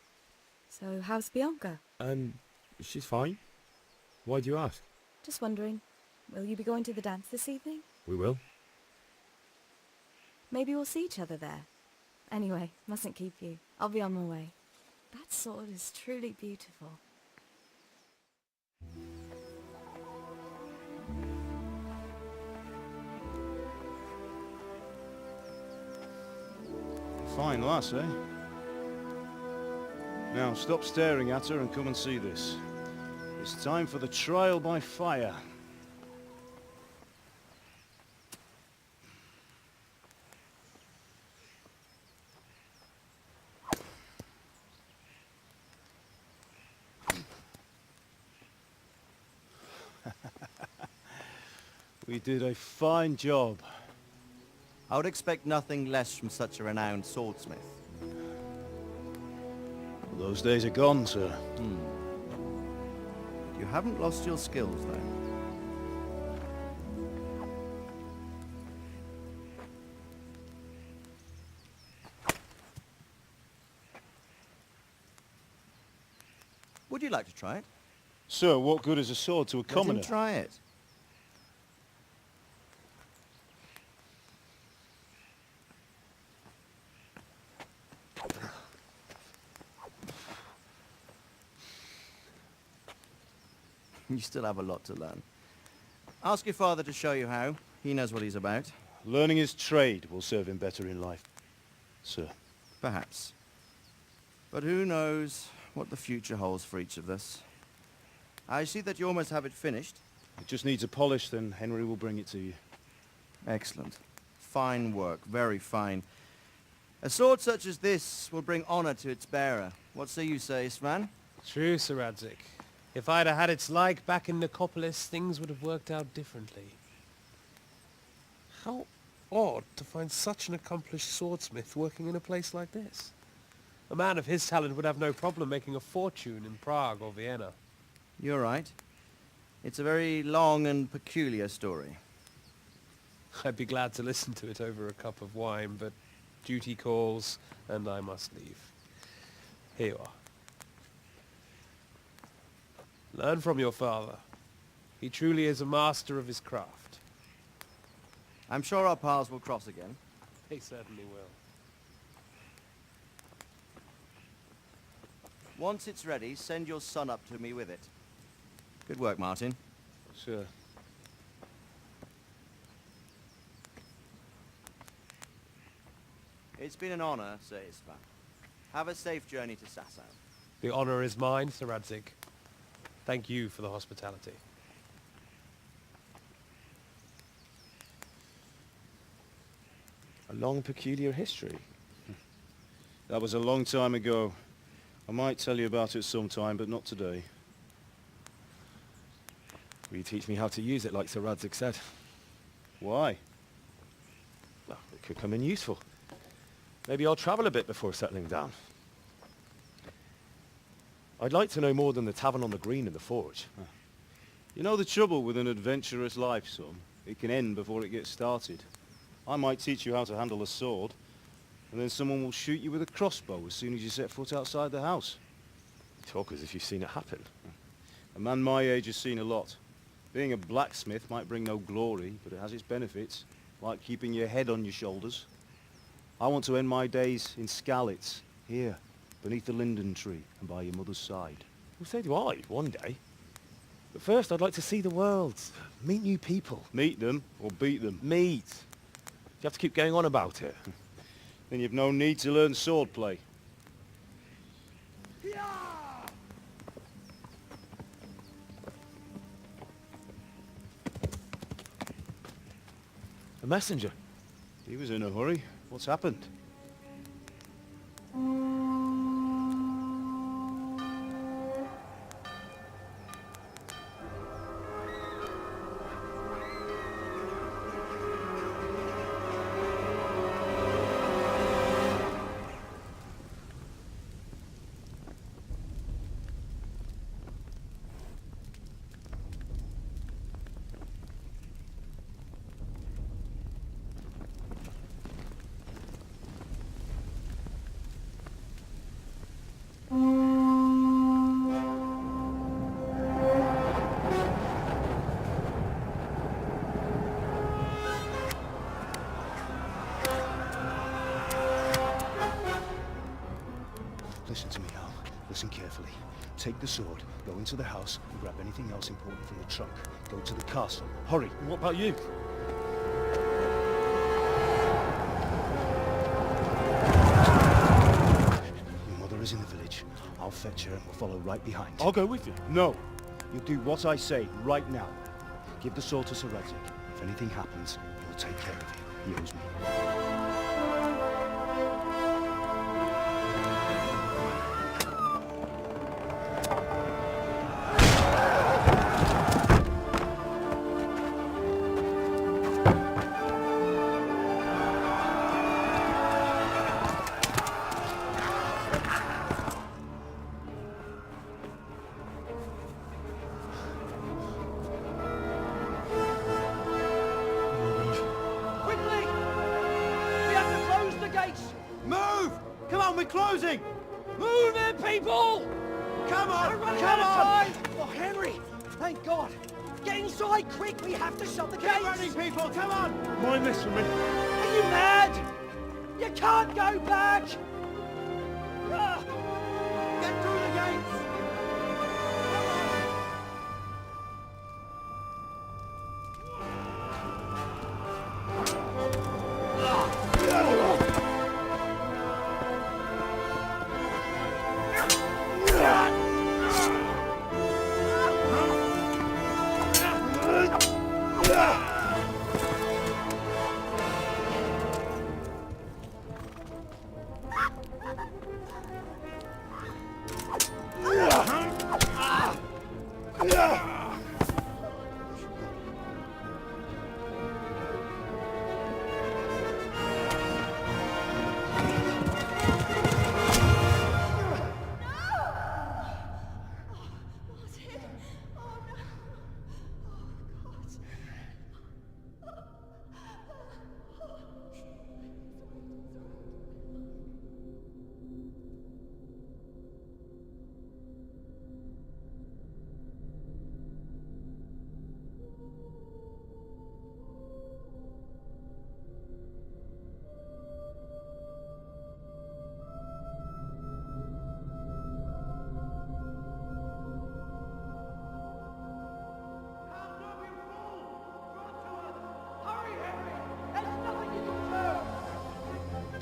Speaker 18: So, how's Bianca?
Speaker 5: She's fine. Why do you ask?
Speaker 18: Just wondering, will you be going to the dance this evening?
Speaker 5: We will.
Speaker 18: Maybe we'll see each other there. Anyway, mustn't keep you. I'll be on my way. That sword is truly beautiful.
Speaker 3: Fine lass, eh? Now, stop staring at her and come and see this. It's time for the trial by fire. We did a fine job.
Speaker 19: I would expect nothing less from such a renowned swordsmith.
Speaker 3: Well, those days are gone, sir.
Speaker 19: You haven't lost your skills, though. Would you like to try it?
Speaker 3: Sir, what good is a sword to a commoner?
Speaker 19: Let him try it. You still have a lot to learn. Ask your father to show you how. He knows what he's about.
Speaker 3: Learning his trade will serve him better in life, sir.
Speaker 19: Perhaps. But who knows what the future holds for each of us. I see that you almost have it finished.
Speaker 3: It just needs a polish, then Henry will bring it to you.
Speaker 19: Excellent. Fine work, very fine. A sword such as this will bring honor to its bearer. What say you, Svan?
Speaker 13: True, Sir Radzig. If I'd have had its like back in Nicopolis, things would have worked out differently. How odd to find such an accomplished swordsmith working in a place like this. A man of his talent would have no problem making a fortune in Prague or Vienna.
Speaker 19: You're right. It's a very long and peculiar story.
Speaker 13: I'd be glad to listen to it over a cup of wine, but duty calls, and I must leave. Here you are. Learn from your father. He truly is a master of his craft.
Speaker 19: I'm sure our paths will cross again.
Speaker 13: They certainly will.
Speaker 19: Once it's ready, send your son up to me with it. Good work, Martin.
Speaker 3: Sure.
Speaker 19: It's been an honor, Sir Isvan. Have a safe journey to Sasau.
Speaker 13: The honor is mine, Sir Radzig. Thank you for the hospitality.
Speaker 3: A long, peculiar history. That was a long time ago. I might tell you about it sometime, but not today.
Speaker 5: Will you teach me how to use it like Sir Radzig said?
Speaker 3: Why?
Speaker 5: Well, it could come in useful. Maybe I'll travel a bit before settling down. I'd like to know more than the tavern on the green and the forge.
Speaker 3: You know the trouble with an adventurous life, son? It can end before it gets started. I might teach you how to handle a sword, and then someone will shoot you with a crossbow as soon as you set foot outside the house.
Speaker 5: You talk as if you've seen it happen.
Speaker 3: A man my age has seen a lot. Being a blacksmith might bring no glory, but it has its benefits, like keeping your head on your shoulders. I want to end my days in Skalitz, here, beneath the linden tree and by your mother's side.
Speaker 5: Well, so do I, one day. But first I'd like to see the world, meet new people.
Speaker 3: Meet them or beat them?
Speaker 5: Meet. You have to keep going on about it.
Speaker 3: Then you've no need to learn swordplay.
Speaker 5: A messenger.
Speaker 3: He was in a hurry. What's happened? Listen to me, Al. Listen carefully. Take the sword, go into the house, and grab anything else important from the trunk. Go to the castle. Hurry!
Speaker 5: And what about you?
Speaker 3: Your mother is in the village. I'll fetch her and we'll follow right behind.
Speaker 5: I'll go with you.
Speaker 3: No! You'll do what I say right now. Give the sword to Sir Radzik. If anything happens, he'll take care of you. He owes me.
Speaker 6: Closing! Move it, people! Come on! Come on!
Speaker 1: Oh, Henry! Thank God! Get inside, quick! We have to shut the gates!
Speaker 6: Get running, people! Come on!
Speaker 5: Mind this for me.
Speaker 1: Are you mad? You can't go back!
Speaker 6: Get through the gates!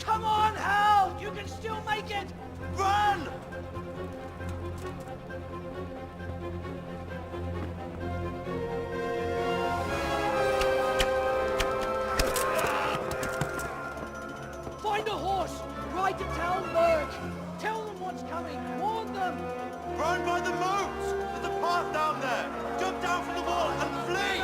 Speaker 1: Come on, Hal! You can still make it! Run! Find a horse! Ride to Talmberg! Tell them what's coming! Warn them!
Speaker 6: Run by the moats! There's a path down there! Jump down from the wall and flee!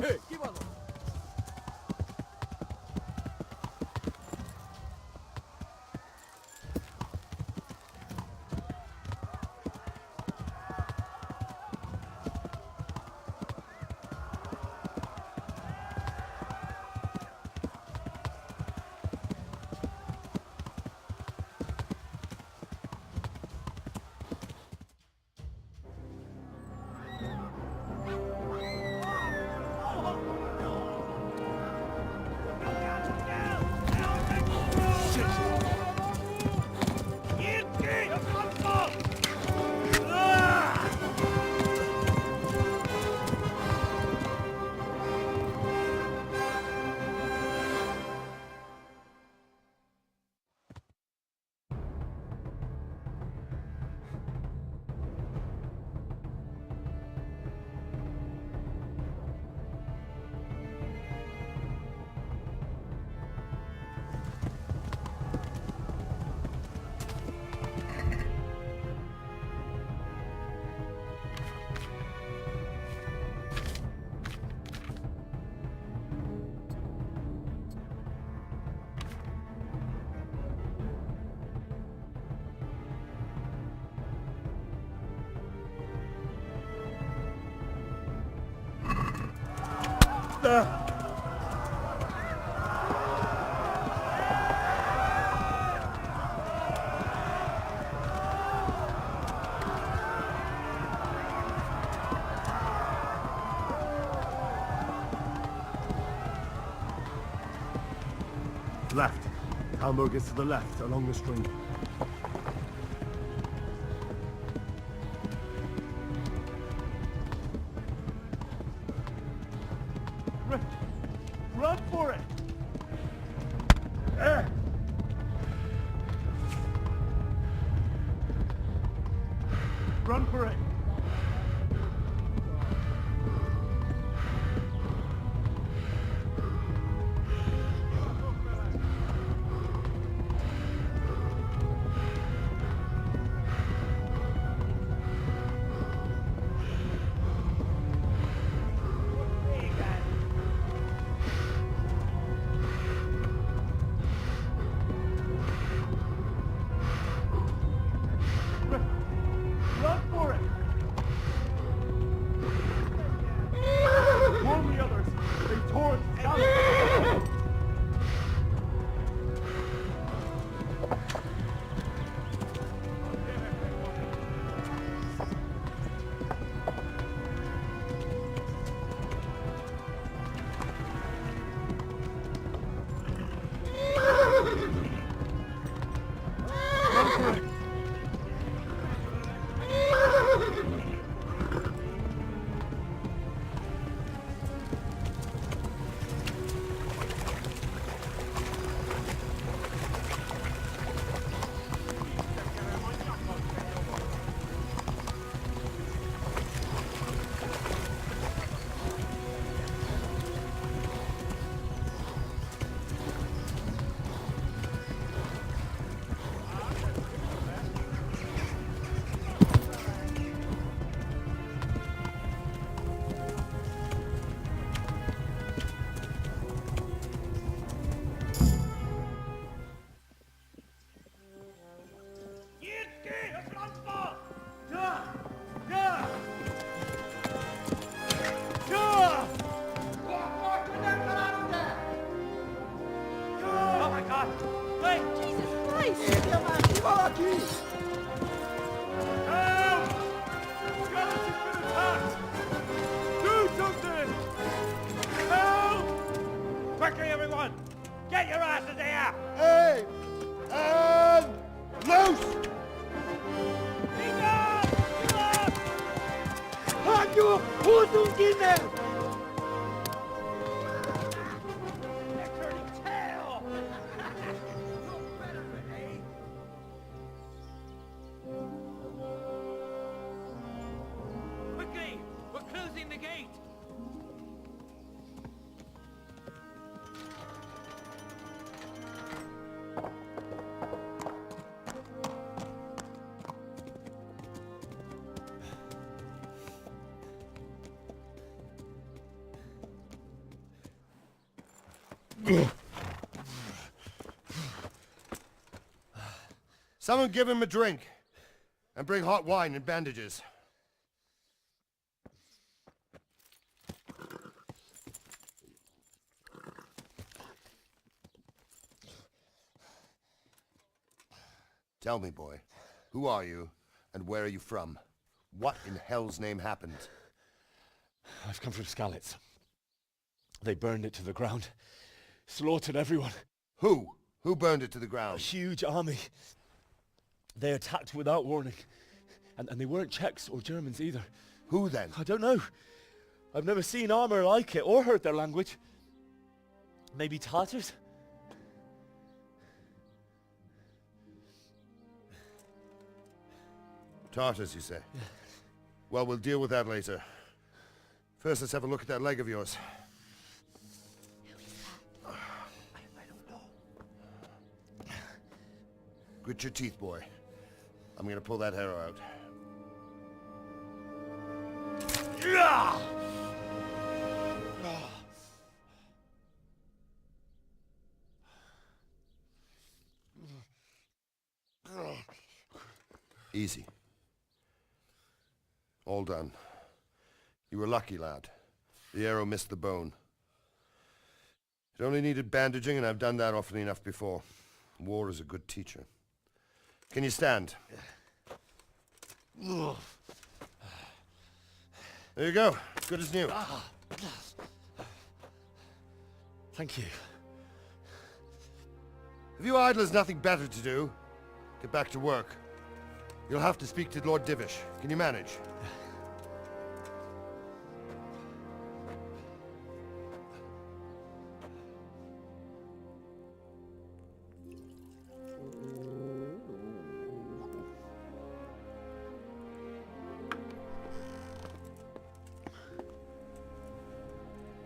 Speaker 16: Hey, keep on.
Speaker 5: Left. Hamburg is to the left, along the stream.
Speaker 3: Run for it! Run for it! Run for it! Warn the others! They tore it down!
Speaker 8: Quickly, everyone! Get your asses here!
Speaker 6: Hey! And loose! Halt your Hosen inne!
Speaker 8: Quickly! We're closing the gate!
Speaker 20: Someone give him a drink. And bring hot wine and bandages. Tell me, boy, who are you, and where are you from? What in hell's name happened?
Speaker 5: I've come from Skalitz. They burned it to the ground. Slaughtered everyone.
Speaker 20: Who? Who burned it to the ground?
Speaker 5: A huge army. They attacked without warning. And they weren't Czechs or Germans either.
Speaker 20: Who then?
Speaker 5: I don't know. I've never seen armor like it or heard their language. Maybe Tatars?
Speaker 20: Tartars, you say? Yeah. Well, we'll deal with that later. First, let's have a look at that leg of yours.
Speaker 10: I don't know.
Speaker 20: Grit your teeth, boy. I'm gonna pull that arrow out. Easy. All done. You were lucky, lad. The arrow missed the bone. It only needed bandaging, and I've done that often enough before. War is a good teacher. Can you stand? There you go. Good as new.
Speaker 5: Thank you.
Speaker 20: Have you idlers nothing better to do? Get back to work. You'll have to speak to Lord Divish. Can you manage?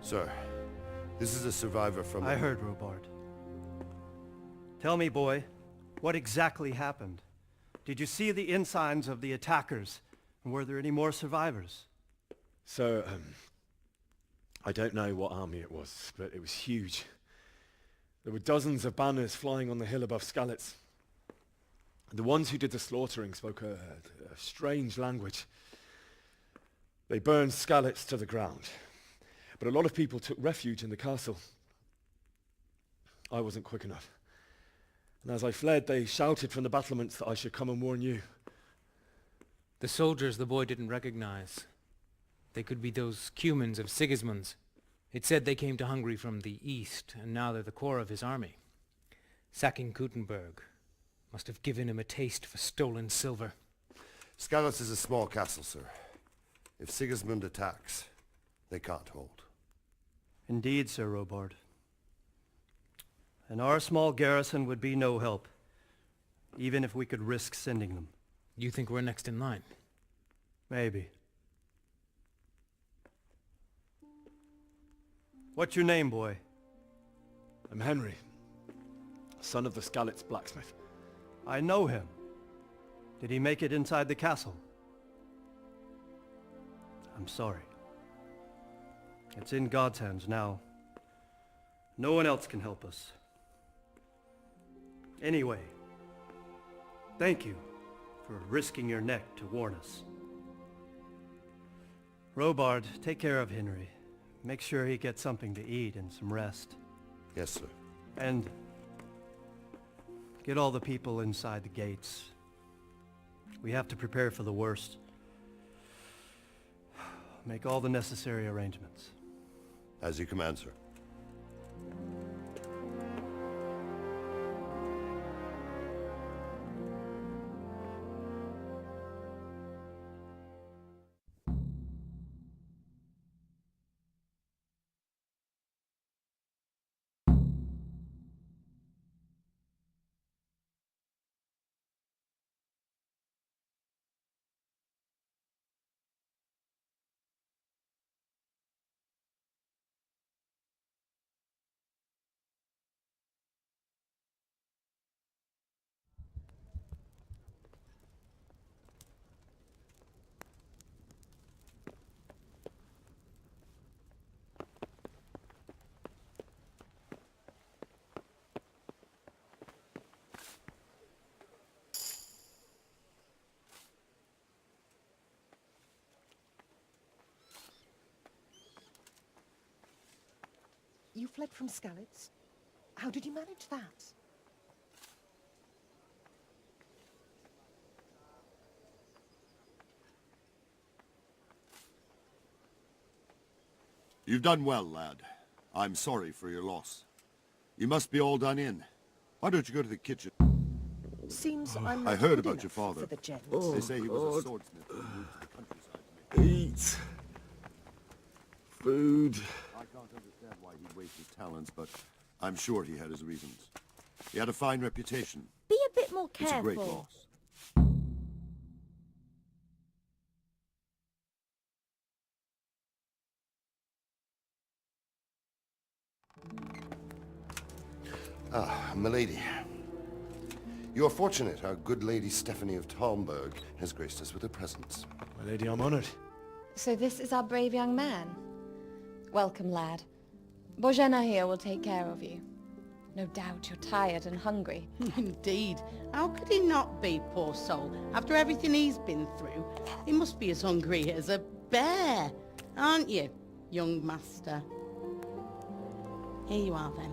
Speaker 20: Sir, this is a survivor from...
Speaker 21: I heard, Robard. Tell me, boy, what exactly happened? Did you see the ensigns of the attackers? And were there any more survivors?
Speaker 5: So, I don't know what army it was, but it was huge. There were dozens of banners flying on the hill above Skalitz. The ones who did the slaughtering spoke a strange language. They burned Skalitz to the ground. But a lot of people took refuge in the castle. I wasn't quick enough. And as I fled, they shouted from the battlements that I should come and warn you.
Speaker 22: The soldiers the boy didn't recognize. They could be those Cumans of Sigismund's. It said they came to Hungary from the east, and now they're the core of his army. Sacking Kuttenberg must have given him a taste for stolen silver.
Speaker 20: Skalitz is a small castle, sir. If Sigismund attacks, they can't hold.
Speaker 21: Indeed, Sir Robard. And our small garrison would be no help, even if we could risk sending them.
Speaker 22: You think we're next in line?
Speaker 21: Maybe. What's your name, boy?
Speaker 5: I'm Henry, son of the Skalitz blacksmith.
Speaker 21: I know him. Did he make it inside the castle? I'm sorry. It's in God's hands now. No one else can help us. Anyway, thank you for risking your neck to warn us. Robard, take care of Henry. Make sure he gets something to eat and some rest.
Speaker 20: Yes, sir.
Speaker 21: And get all the people inside the gates. We have to prepare for the worst. Make all the necessary arrangements.
Speaker 20: As you command, sir.
Speaker 7: You fled from Skalitz? How did you manage that?
Speaker 11: You've done well, lad. I'm sorry for your loss. You must be all done in. Why don't you go to the kitchen?
Speaker 7: Seems I'm
Speaker 11: I
Speaker 7: not
Speaker 11: heard
Speaker 7: good
Speaker 11: about your
Speaker 7: enough
Speaker 11: father.
Speaker 7: for the gent.
Speaker 11: They say he was a swordsmith who moved to the countryside to make
Speaker 12: Eat. Food.
Speaker 11: I can't understand why he'd waste his talents, but I'm sure he had his reasons. He had a fine reputation.
Speaker 14: Be a bit more
Speaker 11: It's
Speaker 14: careful.
Speaker 11: a great loss.
Speaker 20: Ah, milady. You are fortunate our good lady Stephanie of Talmberg has graced us with her presence.
Speaker 5: My lady, I'm honored.
Speaker 18: So this is our brave young man. Welcome, lad. Bozhena here will take care of you. No doubt you're tired and hungry.
Speaker 23: Indeed. How could he not be, poor soul? After everything he's been through, he must be as hungry as a bear. Aren't you, young master? Here you are, then.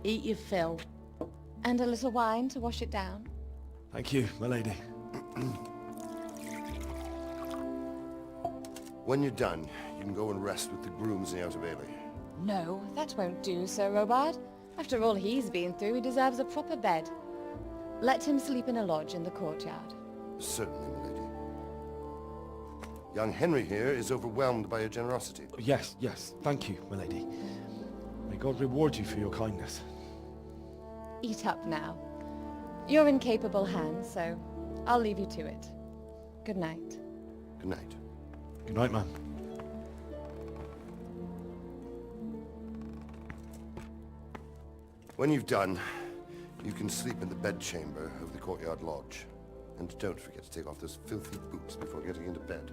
Speaker 23: Eat your fill.
Speaker 18: And a little wine to wash it down.
Speaker 5: Thank you, my lady.
Speaker 20: When you're done, you can go and rest with the grooms in the Outer Bailey.
Speaker 18: No, that won't do, Sir Robard. After all he's been through, he deserves a proper bed. Let him sleep in a lodge in the courtyard.
Speaker 20: Certainly, milady. Young Henry here is overwhelmed by your generosity.
Speaker 5: Yes, yes. Thank you, my lady. May God reward you for your kindness.
Speaker 18: Eat up now. You're in capable hands, so I'll leave you to it. Good night.
Speaker 20: Good night.
Speaker 5: Good night, ma'am.
Speaker 20: When you've done, you can sleep in the bedchamber of the courtyard lodge. And don't forget to take off those filthy boots before getting into bed.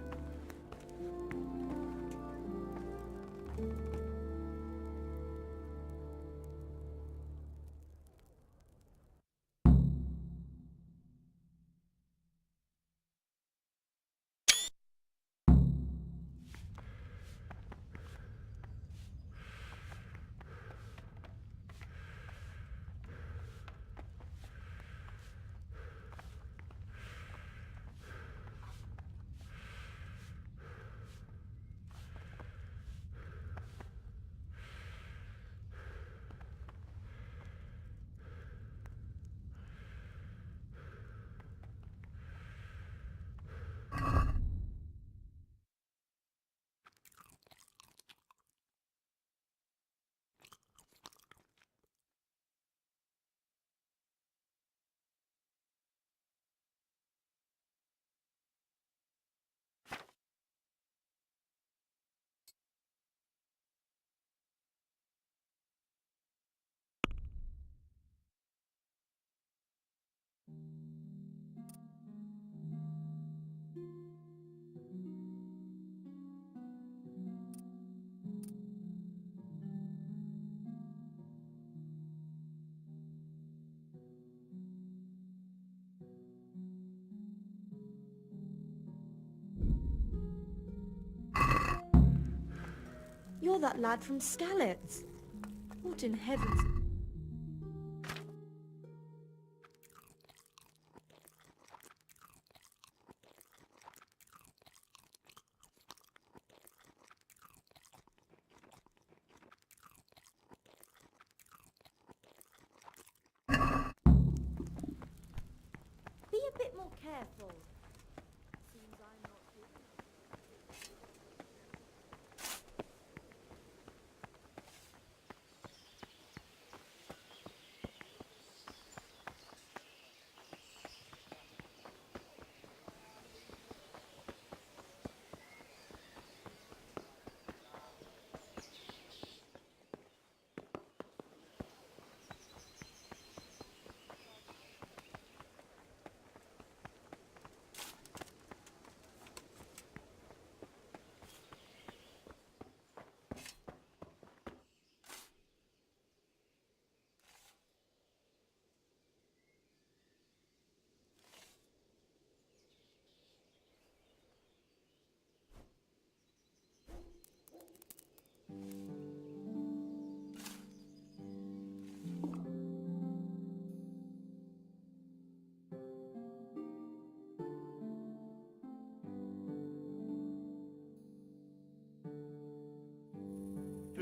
Speaker 14: You're that lad from Skalitz. What in heaven's... Be a bit more careful. Seems I'm not doing it.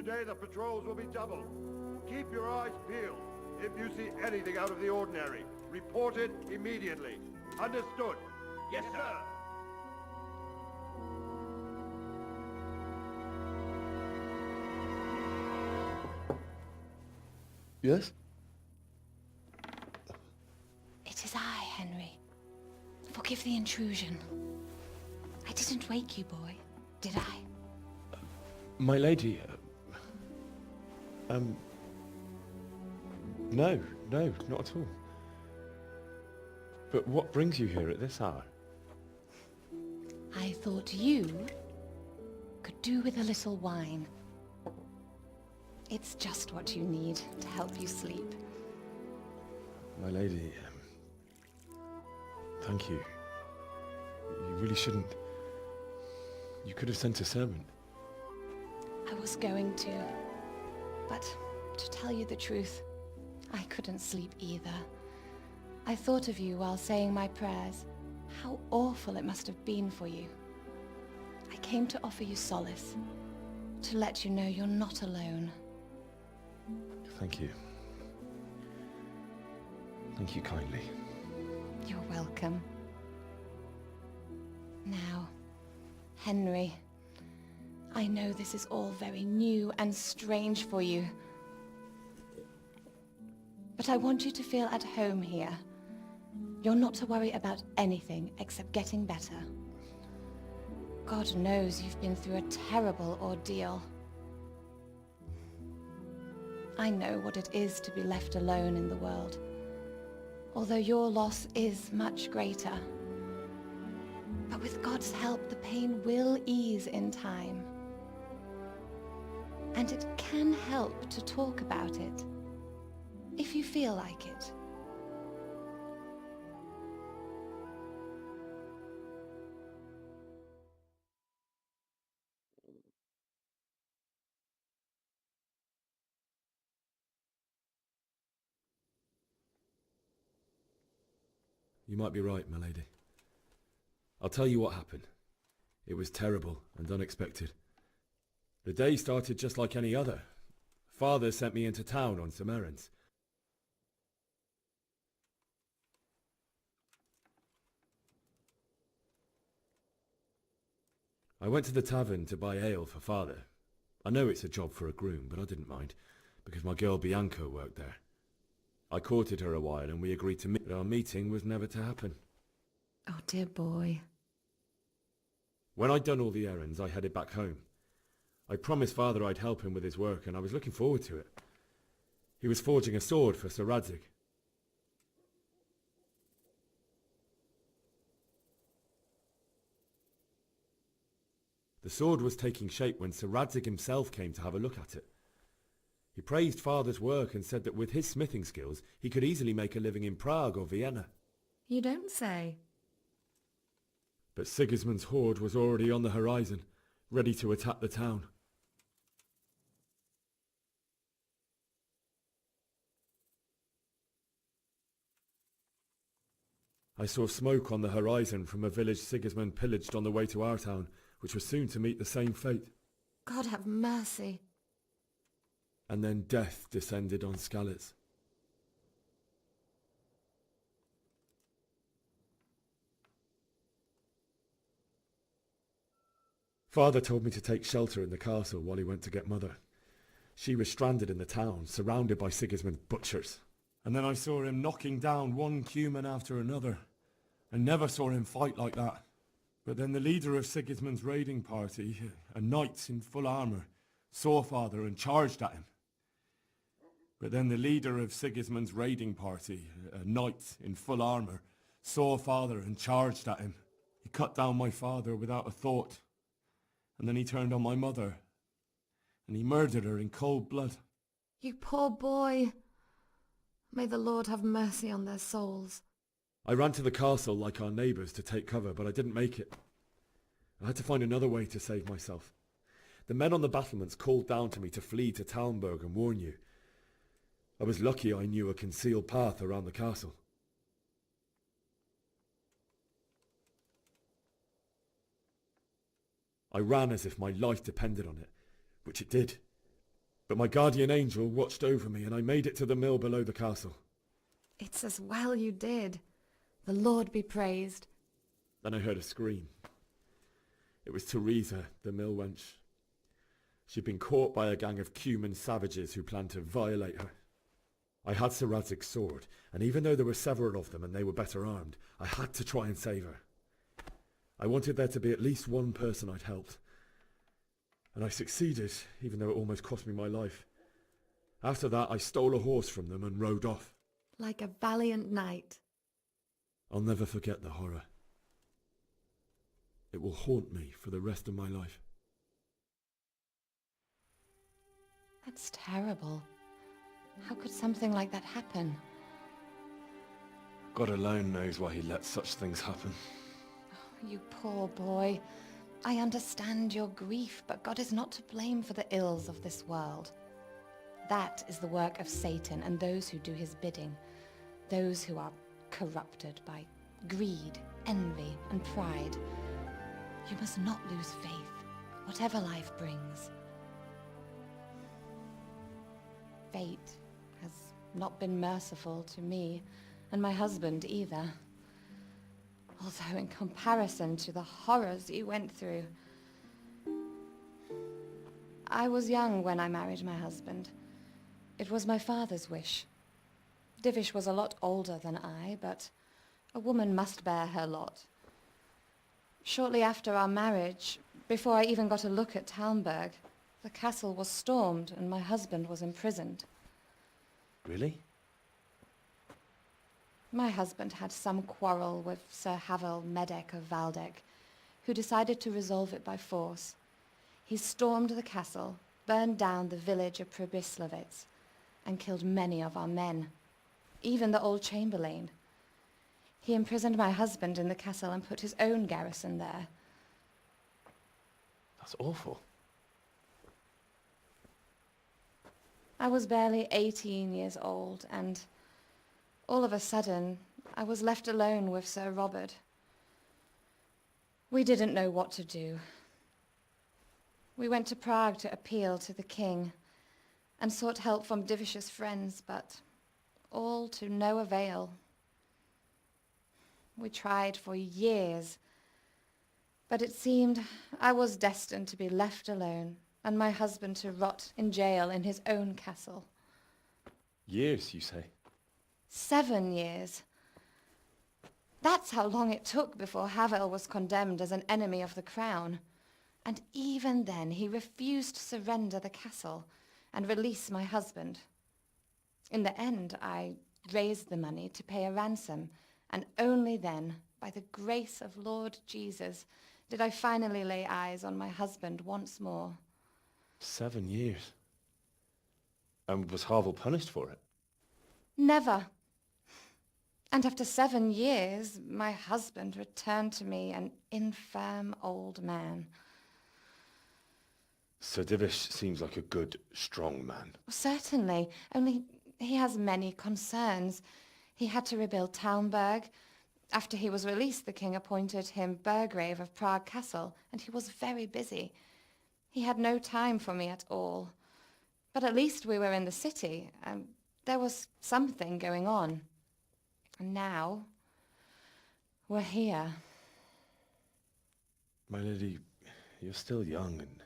Speaker 20: Today the patrols will be doubled. Keep your eyes peeled. If you see anything out of the ordinary, report it immediately. Understood?
Speaker 8: Yes, sir.
Speaker 5: Yes?
Speaker 18: It is I, Henry. Forgive the intrusion. I didn't wake you, boy, did I?
Speaker 5: My lady, no, not at all. But what brings you here at this hour?
Speaker 18: I thought you could do with a little wine. It's just what you need to help you sleep.
Speaker 5: My lady, thank you. You really shouldn't. You could have sent a servant.
Speaker 18: I was going to, but to tell you the truth, I couldn't sleep either. I thought of you while saying my prayers. How awful it must have been for you. I came to offer you solace, to let you know you're not alone.
Speaker 5: Thank you. Thank you kindly.
Speaker 18: You're welcome. Now, Henry, I know this is all very new and strange for you, but I want you to feel at home here. You're not to worry about anything except getting better. God knows you've been through a terrible ordeal. I know what it is to be left alone in the world, although your loss is much greater. But with God's help, the pain will ease in time. And it can help to talk about it, if you feel like it.
Speaker 5: You might be right, my lady. I'll tell you what happened. It was terrible and unexpected. The day started just like any other. Father sent me into town on some errands. I went to the tavern to buy ale for Father. I know it's a job for a groom, but I didn't mind, because my girl Bianca worked there. I courted her a while and we agreed to meet, but our meeting was never to happen.
Speaker 18: Oh, dear boy.
Speaker 5: When I'd done all the errands, I headed back home. I promised Father I'd help him with his work, and I was looking forward to it. He was forging a sword for Sir Radzig. The sword was taking shape when Sir Radzig himself came to have a look at it. He praised Father's work and said that with his smithing skills, he could easily make a living in Prague or Vienna.
Speaker 18: You don't say.
Speaker 5: But Sigismund's horde was already on the horizon, ready to attack the town. I saw smoke on the horizon from a village Sigismund pillaged on the way to our town, which was soon to meet the same fate.
Speaker 18: God have mercy.
Speaker 5: And then death descended on Skalitz. Father told me to take shelter in the castle while he went to get Mother. She was stranded in the town, surrounded by Sigismund's butchers. And then I saw him knocking down one Cuman after another. I never saw him fight like that. But then the leader of Sigismund's raiding party, a knight in full armour, saw Father and charged at him. But then the leader of Sigismund's raiding party, a knight in full armour, saw Father and charged at him. He cut down my father without a thought. And then he turned on my mother. And he murdered her in cold blood.
Speaker 18: You poor boy. May the Lord have mercy on their souls.
Speaker 5: I ran to the castle like our neighbours to take cover, but I didn't make it. I had to find another way to save myself. The men on the battlements called down to me to flee to Talmberg and warn you. I was lucky I knew a concealed path around the castle. I ran as if my life depended on it, which it did. But my guardian angel watched over me and I made it to the mill below the castle.
Speaker 18: It's as well you did. The Lord be praised.
Speaker 5: Then I heard a scream. It was Teresa, the mill wench. She'd been caught by a gang of Cuman savages who planned to violate her. I had Sir Radzig's sword, and even though there were several of them and they were better armed, I had to try and save her. I wanted there to be at least one person I'd helped. And I succeeded, even though it almost cost me my life. After that, I stole a horse from them and rode off.
Speaker 18: Like a valiant knight.
Speaker 5: I'll never forget the horror. It will haunt me for the rest of my life.
Speaker 18: That's terrible. How could something like that happen?
Speaker 5: God alone knows why he lets such things happen.
Speaker 18: You poor boy. I understand your grief, but God is not to blame for the ills of this world. That is the work of Satan and those who do his bidding. Those who are corrupted by greed, envy, and pride. You must not lose faith, whatever life brings. Fate has not been merciful to me, and my husband either. Although in comparison to the horrors you went through. I was young when I married my husband. It was my father's wish. Divish was a lot older than I, but a woman must bear her lot. Shortly after our marriage, before I even got a look at Talmberg, the castle was stormed and my husband was imprisoned.
Speaker 5: Really?
Speaker 18: My husband had some quarrel with Sir Havel Medek of Valdek, who decided to resolve it by force. He stormed the castle, burned down the village of Probislavitz, and killed many of our men, even the old chamberlain. He imprisoned my husband in the castle and put his own garrison there.
Speaker 5: That's awful.
Speaker 18: I was barely 18 years old, and all of a sudden, I was left alone with Sir Robert. We didn't know what to do. We went to Prague to appeal to the king and sought help from Divish's friends, but all to no avail. We tried for years, but it seemed I was destined to be left alone and my husband to rot in jail in his own castle.
Speaker 5: Years, you say?
Speaker 18: 7 years. That's how long it took before Havel was condemned as an enemy of the crown. And even then he refused to surrender the castle and release my husband. In the end, I raised the money to pay a ransom, and only then, by the grace of Lord Jesus, did I finally lay eyes on my husband once more.
Speaker 5: 7 years? And was Havel punished for it?
Speaker 18: Never. And after 7 years, my husband returned to me an infirm old man.
Speaker 5: Sir Divish seems like a good, strong man.
Speaker 18: Certainly, only he has many concerns. He had to rebuild Talmberg. After he was released, the king appointed him Burgrave of Prague Castle, and he was very busy. He had no time for me at all. But at least we were in the city, and there was something going on. And now, we're here.
Speaker 5: My lady, you're still young and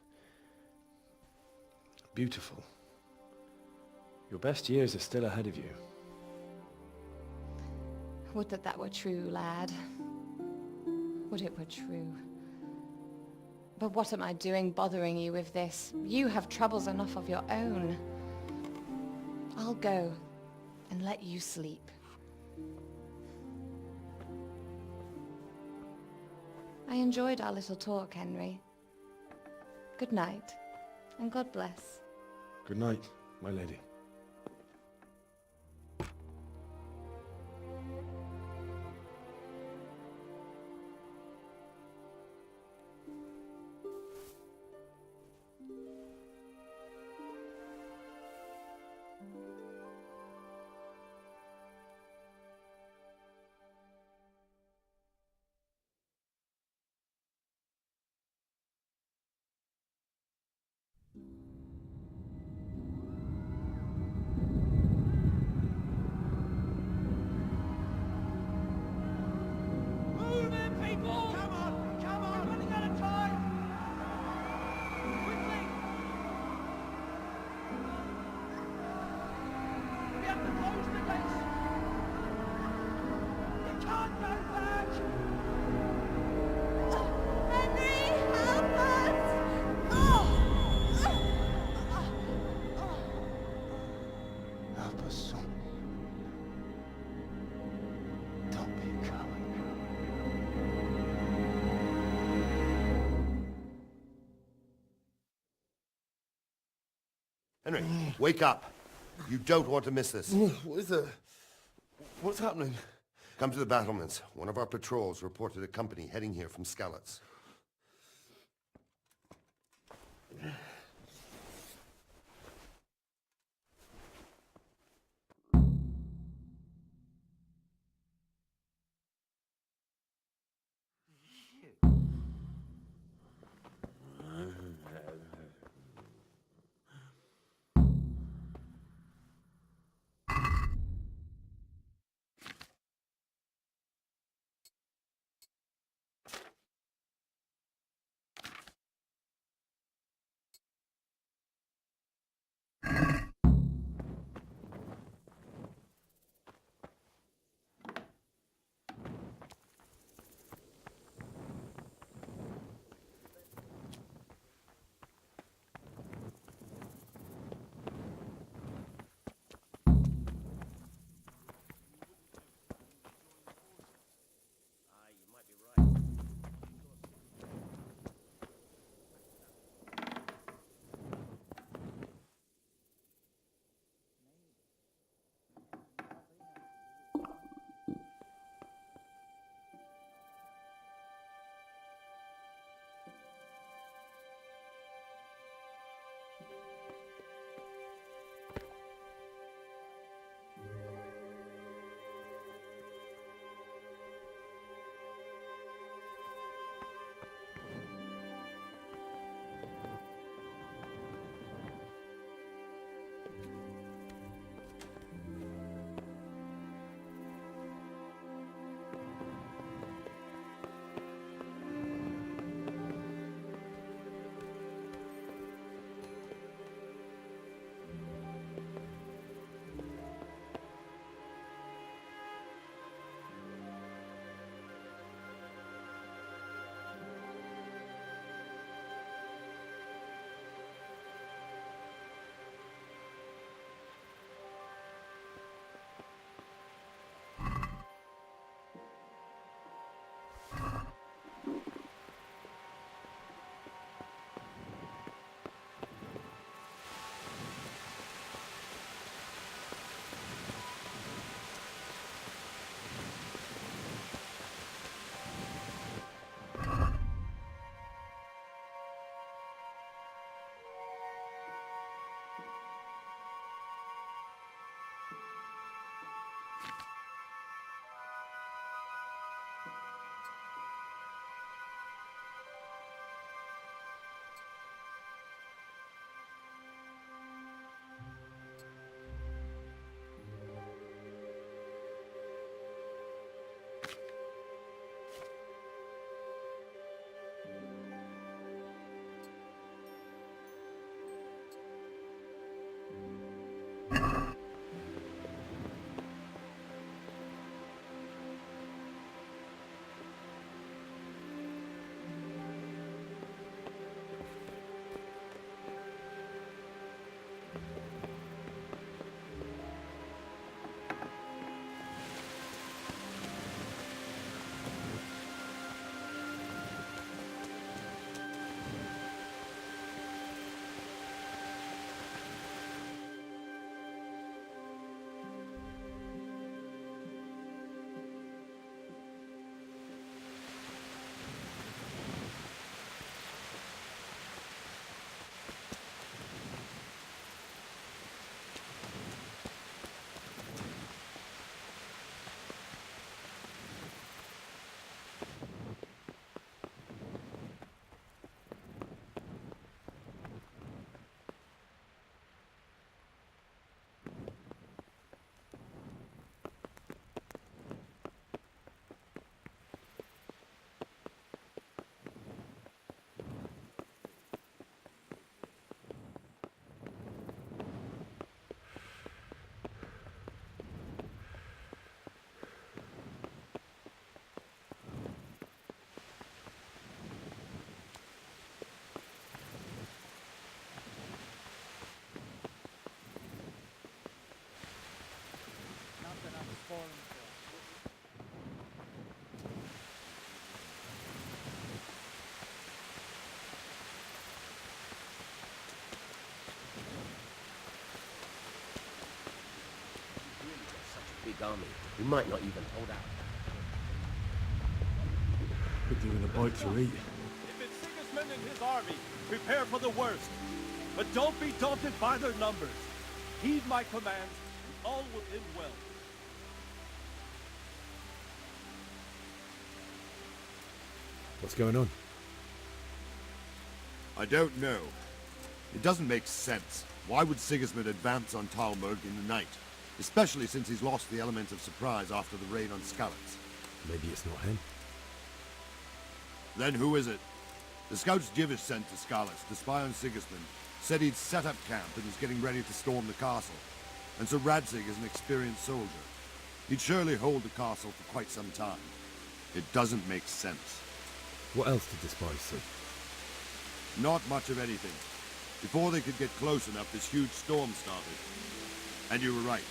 Speaker 5: beautiful. Your best years are still ahead of you.
Speaker 18: Would that that were true, lad. Would it were true. But what am I doing bothering you with this? You have troubles enough of your own. I'll go and let you sleep. I enjoyed our little talk, Henry. Good night, and God bless.
Speaker 5: Good night, my lady.
Speaker 6: Papa sent me. Don't be a coward.
Speaker 20: Henry, wake up. You don't want to miss this. What is it? What's happening? Come to the battlements. One of our patrols reported a company heading here from Skalitz.
Speaker 16: big army. We might not even hold out.
Speaker 12: Put you in a bite to eat.
Speaker 4: If it's Sigismund and his army, prepare for the worst. But don't be daunted by their numbers. Heed my commands, and all will end well.
Speaker 5: What's going on?
Speaker 11: I don't know. It doesn't make sense. Why would Sigismund advance on Talmberg in the night? Especially since he's lost the element of surprise after the raid on Skalitz.
Speaker 5: Maybe it's not him.
Speaker 11: Then who is it? The scouts GeForce sent to Skalitz to spy on Sigismund said he'd set up camp and was getting ready to storm the castle. And so Radzig is an experienced soldier. He'd surely hold the castle for quite some time. It doesn't make sense.
Speaker 5: What else did the spies see?
Speaker 11: Not much of anything. Before they could get close enough, this huge storm started. And you were right.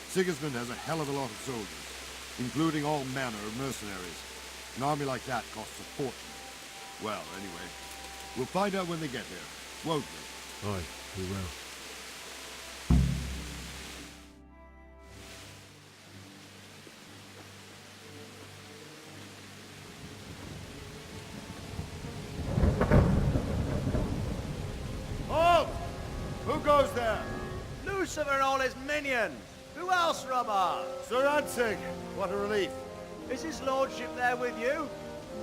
Speaker 11: Sigismund has a hell of a lot of soldiers, including all manner of mercenaries. An army like that costs a fortune. Well, anyway, we'll find out when they get here, won't we?
Speaker 5: Aye, we will.
Speaker 19: Halt! Who goes there? Lucifer and all his minions. Who else, Robber? Sir Radzig. What a relief. Is his lordship there with you?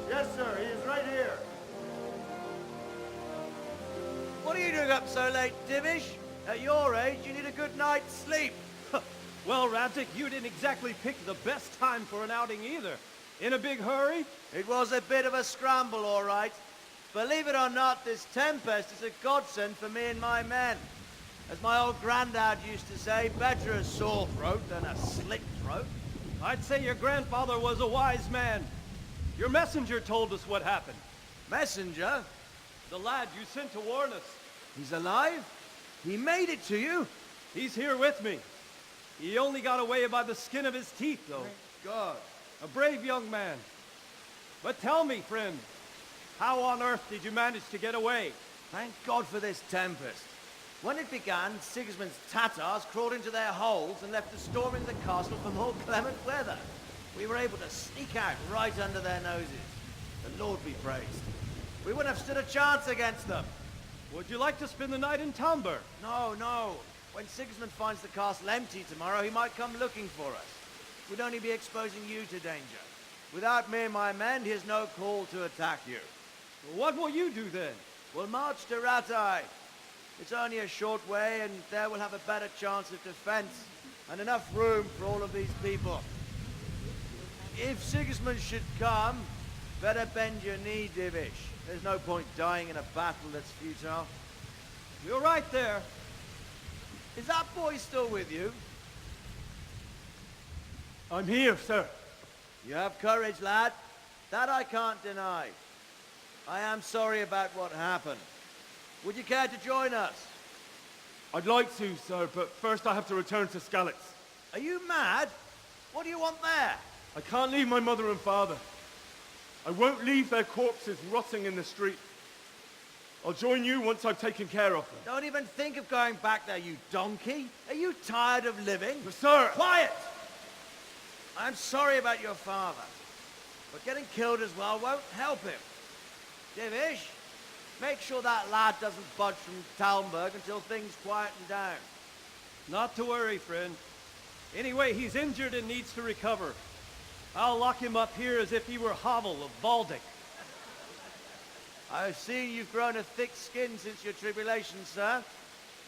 Speaker 19: Yes, sir. He is right here. What are you doing up so late, Divish? At your age, you need a good night's sleep.
Speaker 4: Well, Radzig, you didn't exactly pick the best time for an outing either. In a big hurry?
Speaker 19: It was a bit of a scramble, all right. Believe it or not, this tempest is a godsend for me and my men. As my old granddad used to say, better a sore throat than a slit throat.
Speaker 4: I'd say your grandfather was a wise man. Your messenger told us what happened.
Speaker 19: Messenger?
Speaker 4: The lad you sent to warn us.
Speaker 19: He's alive? He made it to you?
Speaker 4: He's here with me. He only got away by the skin of his teeth, though.
Speaker 19: Thank God.
Speaker 4: A brave young man. But tell me, friend, how on earth did you manage to get away?
Speaker 19: Thank God for this tempest. When it began, Sigismund's Tatars crawled into their holes and left us storming the castle for more clement weather. We were able to sneak out right under their noses. The Lord be praised. We wouldn't have stood a chance against them.
Speaker 4: Would you like to spend the night in Talmberg?
Speaker 19: No, no. When Sigismund finds the castle empty tomorrow, he might come looking for us. We'd only be exposing you to danger. Without me and my men, he has no call to attack you.
Speaker 4: What will you do then?
Speaker 19: We'll march to Ratai. It's only a short way, and there we'll have a better chance of defense, and enough room for all of these people. If Sigismund should come, better bend your knee, Divish. There's no point dying in a battle that's futile.
Speaker 4: You're right there.
Speaker 19: Is that boy still with you?
Speaker 4: I'm here, sir.
Speaker 19: You have courage, lad. That I can't deny. I am sorry about what happened. Would you care to join us?
Speaker 4: I'd like to, sir, but first I have to return to Skalitz.
Speaker 19: Are you mad? What do you want there?
Speaker 4: I can't leave my mother and father. I won't leave their corpses rotting in the street. I'll join you once I've taken care of them.
Speaker 19: Don't even think of going back there, you donkey. Are you tired of living?
Speaker 4: But sir!
Speaker 19: Quiet! I'm sorry about your father, but getting killed as well won't help him. Divish, make sure that lad doesn't budge from Talmberg until things quieten down.
Speaker 4: Not to worry, friend. Anyway, he's injured and needs to recover. I'll lock him up here as if he were Havel of Baldic.
Speaker 19: I've seen you've grown a thick skin since your tribulation, sir.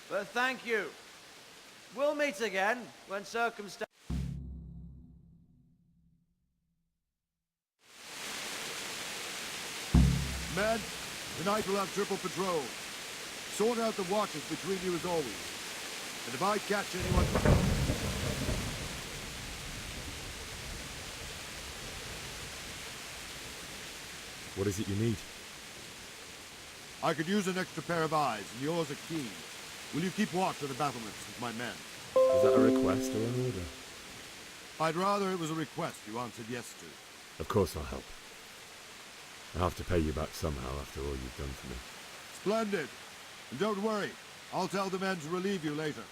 Speaker 19: But thank you. We'll meet again when circumstances...
Speaker 11: Men, tonight we'll have triple patrol. Sort out the watches between you as always. And if I catch anyone...
Speaker 5: What is it you need?
Speaker 11: I could use an extra pair of eyes, and yours are keen. Will you keep watch of the battlements with my men?
Speaker 5: Is that a request or an order?
Speaker 11: I'd rather it was a request you answered yes to.
Speaker 5: Of course I'll help. I'll have to pay you back somehow after all you've done for me.
Speaker 11: Splendid. And don't worry, I'll tell the men to relieve you later.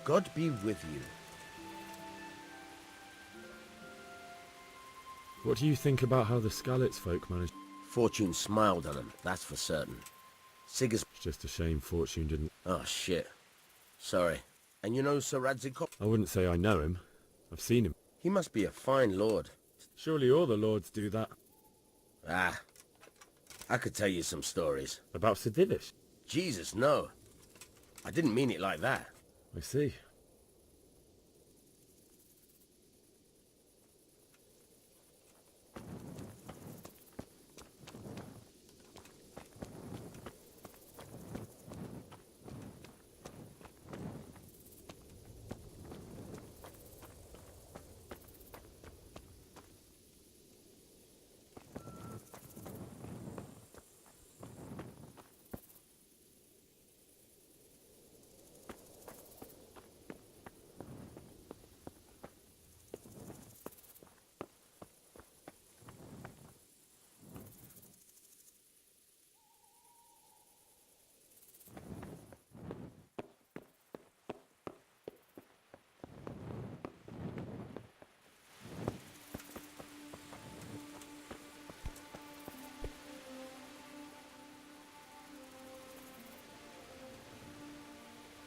Speaker 16: God be with you.
Speaker 5: What do you think about how the Skalitz folk managed?
Speaker 16: Fortune smiled on him, that's for certain.
Speaker 5: It's just a shame Fortune didn't...
Speaker 16: Oh, shit. Sorry. And you know Sir Radzikov?
Speaker 5: I wouldn't say I know him. I've seen him.
Speaker 16: He must be a fine lord.
Speaker 5: Surely all the lords do that.
Speaker 16: Ah. I could tell you some stories.
Speaker 5: About Sir Divish?
Speaker 16: Jesus, no. I didn't mean it like that.
Speaker 5: I see.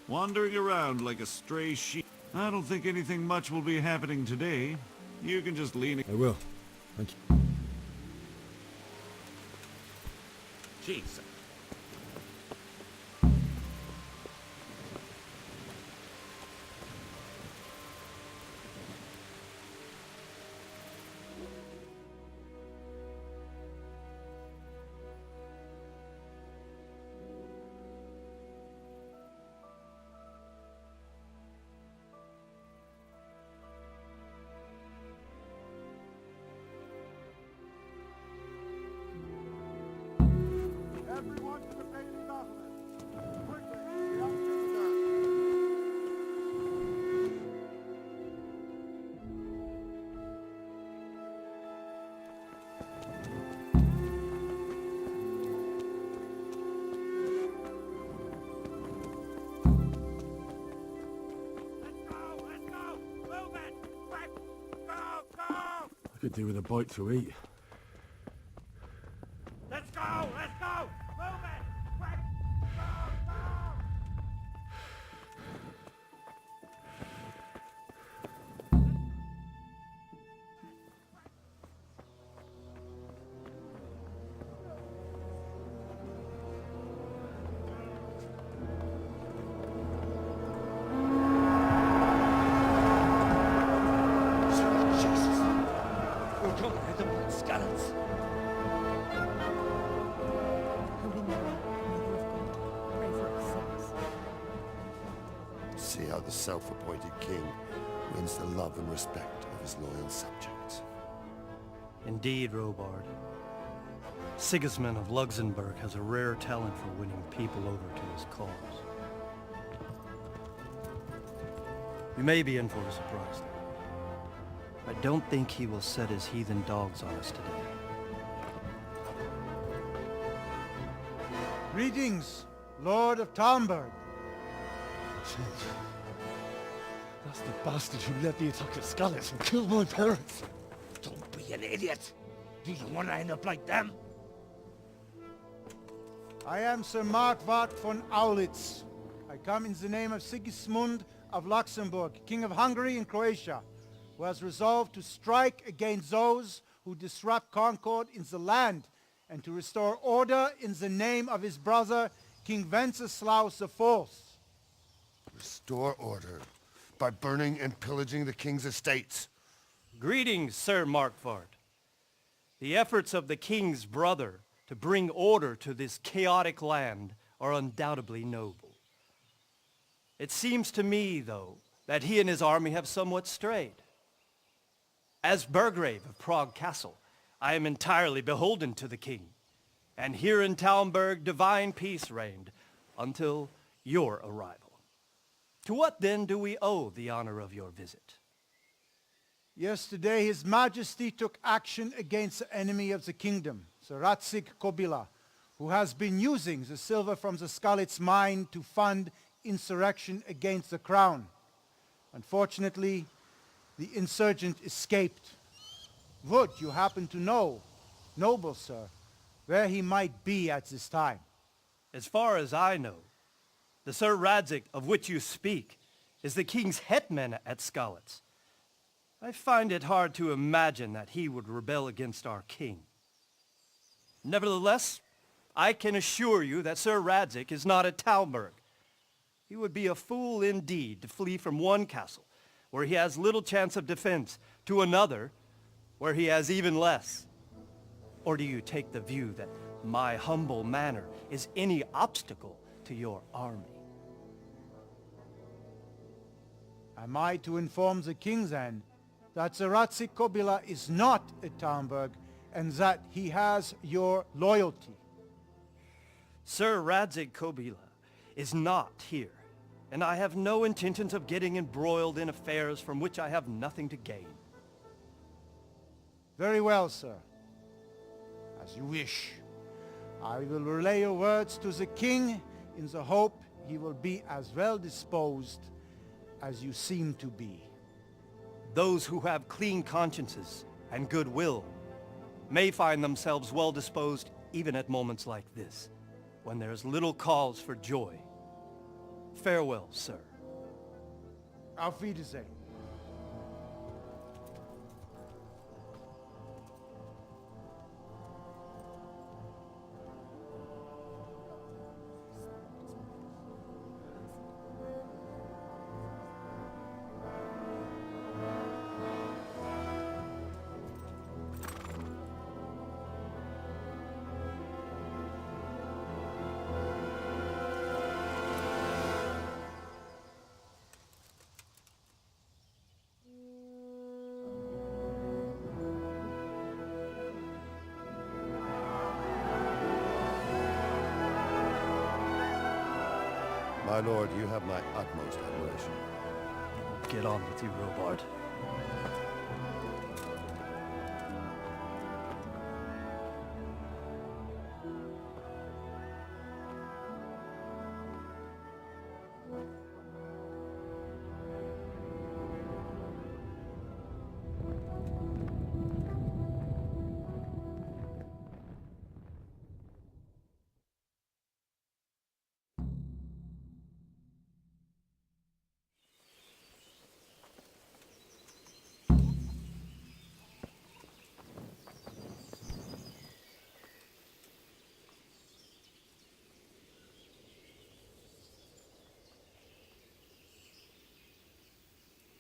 Speaker 2: Wandering around like a stray sheep. I don't think anything much will be happening today. You can just lean...
Speaker 5: I will. Thank you.
Speaker 16: Jeez.
Speaker 11: Everyone to the base document. Quickly, the outfit
Speaker 5: I could do with a bite to eat.
Speaker 8: Let's go! Let's go! Move it! Quick!
Speaker 1: Jesus! We're coming at them like skeletons.
Speaker 7: Holy Mary, Mother of God, pray for us sinners.
Speaker 20: See how the self-appointed king wins the love and respect of his loyal subjects.
Speaker 21: Indeed, Robard. Sigismund of Luxembourg has a rare talent for winning people over to his cause. You may be in for a surprise, though. I don't think he will set his heathen dogs on us today.
Speaker 6: Greetings, Lord of Talmberg.
Speaker 3: That's the bastard who led the attack at Skalitz and killed my parents.
Speaker 1: Don't be an idiot. Do you want to end up like them?
Speaker 6: I am Sir Markwart von Aulitz. I come in the name of Sigismund of Luxembourg, King of Hungary and Croatia, who has resolved to strike against those who disrupt concord in the land and to restore order in the name of his brother, King Wenceslaus IV.
Speaker 20: Restore order by burning and pillaging the king's estates.
Speaker 21: Greetings, Sir Markwart. The efforts of the king's brother to bring order to this chaotic land are undoubtedly noble. It seems to me, though, that he and his army have somewhat strayed. As Burgrave of Prague Castle, I am entirely beholden to the king, and here in Talmberg divine peace reigned until your arrival. To what then do we owe the honor of your visit?
Speaker 6: Yesterday, His Majesty took action against the enemy of the kingdom, Sir Radzig Kobyla, who has been using the silver from the Skalitz mine to fund insurrection against the crown. Unfortunately, the insurgent escaped. Would you happen to know, noble sir, where he might be at this time?
Speaker 21: As far as I know, the Sir Radzig of which you speak is the king's hetman at Skalitz. I find it hard to imagine that he would rebel against our king. Nevertheless, I can assure you that Sir Radzig is not at Talmberg. He would be a fool indeed to flee from one castle, where he has little chance of defense, to another, where he has even less. Or do you take the view that my humble manner is any obstacle to your army?
Speaker 6: Am I to inform the king then that Sir Radzig Kobyla is not at Talmberg and that he has your loyalty?
Speaker 21: Sir Radzig Kobyla is not here, and I have no intentions of getting embroiled in affairs from which I have nothing to gain.
Speaker 6: Very well, sir. As you wish. I will relay your words to the king in the hope he will be as well disposed as you seem to be.
Speaker 21: Those who have clean consciences and goodwill may find themselves well disposed even at moments like this, when there is little cause for joy. Farewell, sir.
Speaker 6: Auf Wiedersehen.
Speaker 20: My lord, you have my utmost admiration.
Speaker 21: Get on with you, Robard.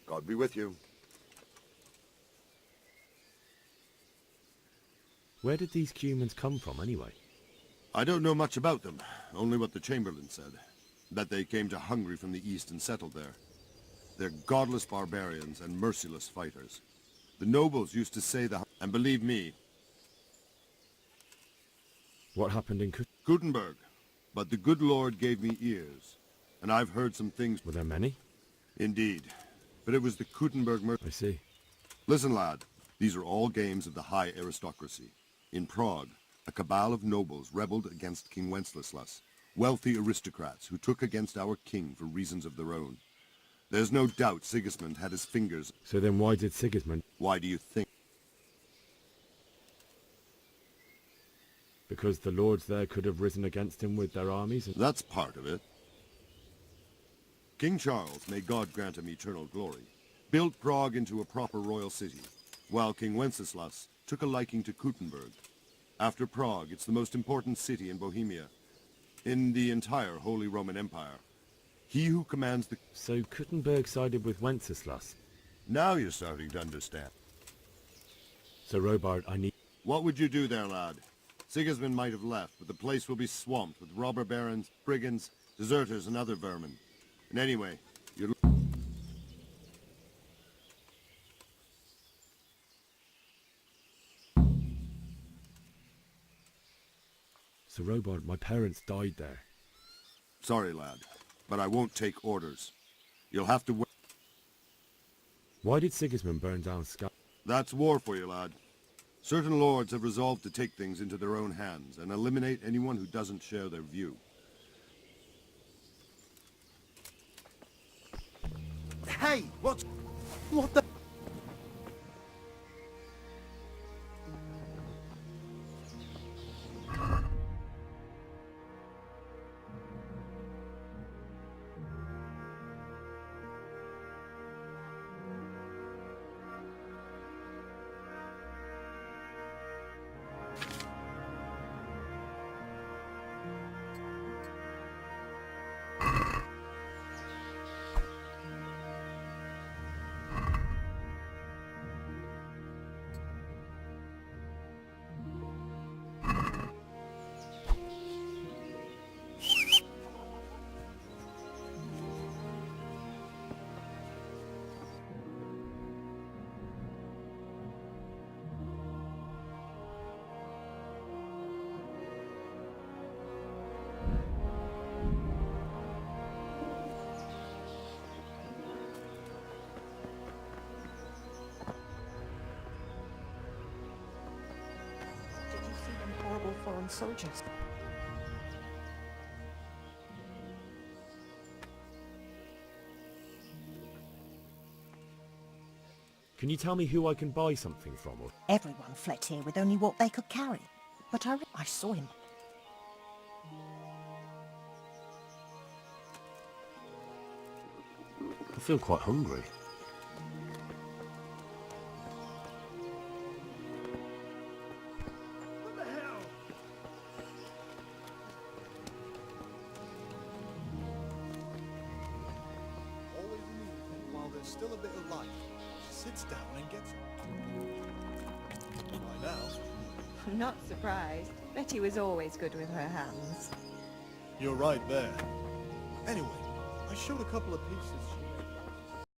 Speaker 20: God be with you.
Speaker 5: Where did these humans come from, anyway?
Speaker 11: I don't know much about them, only what the Chamberlain said. That they came to Hungary from the east and settled there. They're godless barbarians and merciless fighters. The nobles used to say and believe me.
Speaker 5: What happened in
Speaker 11: Gutenberg? But the good Lord gave me ears, and I've heard some things.
Speaker 5: Were there many?
Speaker 11: Indeed. But it was the Gutenberg
Speaker 5: I see.
Speaker 11: Listen, lad. These are all games of the high aristocracy. In Prague, a cabal of nobles rebelled against King Wenceslas, wealthy aristocrats who took against our king for reasons of their own. There's no doubt Sigismund had his fingers.
Speaker 5: So then why did Sigismund?
Speaker 11: Why do you think?
Speaker 5: Because the lords there could have risen against him with their armies?
Speaker 11: That's part of it. King Charles, may God grant him eternal glory, built Prague into a proper royal city, while King Wenceslas took a liking to Gutenberg. After Prague, it's the most important city in Bohemia, in the entire Holy Roman Empire. He who commands the...
Speaker 5: So Gutenberg sided with Wenceslas?
Speaker 11: Now you're starting to understand.
Speaker 5: So Robard, I need...
Speaker 11: What would you do there, lad? Sigismund might have left, but the place will be swamped with robber barons, brigands, deserters, and other vermin. And anyway, you're...
Speaker 5: So Robard, my parents died there.
Speaker 11: Sorry, lad, but I won't take orders. You'll have to wait.
Speaker 5: Why did Sigismund burn down Skalitz?
Speaker 11: That's war for you, lad. Certain lords have resolved to take things into their own hands and eliminate anyone who doesn't share their view. Hey, what the...
Speaker 7: Did you see them horrible foreign soldiers?
Speaker 12: Can you tell me who I can buy something from? Or...
Speaker 9: Everyone fled here with only what they could carry. But I saw him.
Speaker 12: I feel quite hungry.
Speaker 11: What the hell?
Speaker 15: Always moving while there's still a bit of life. Sits down and gets it. By now,
Speaker 17: I'm not surprised. Betty was always good with her hands.
Speaker 15: you're right there. Anyway, I showed a couple of pieces she made.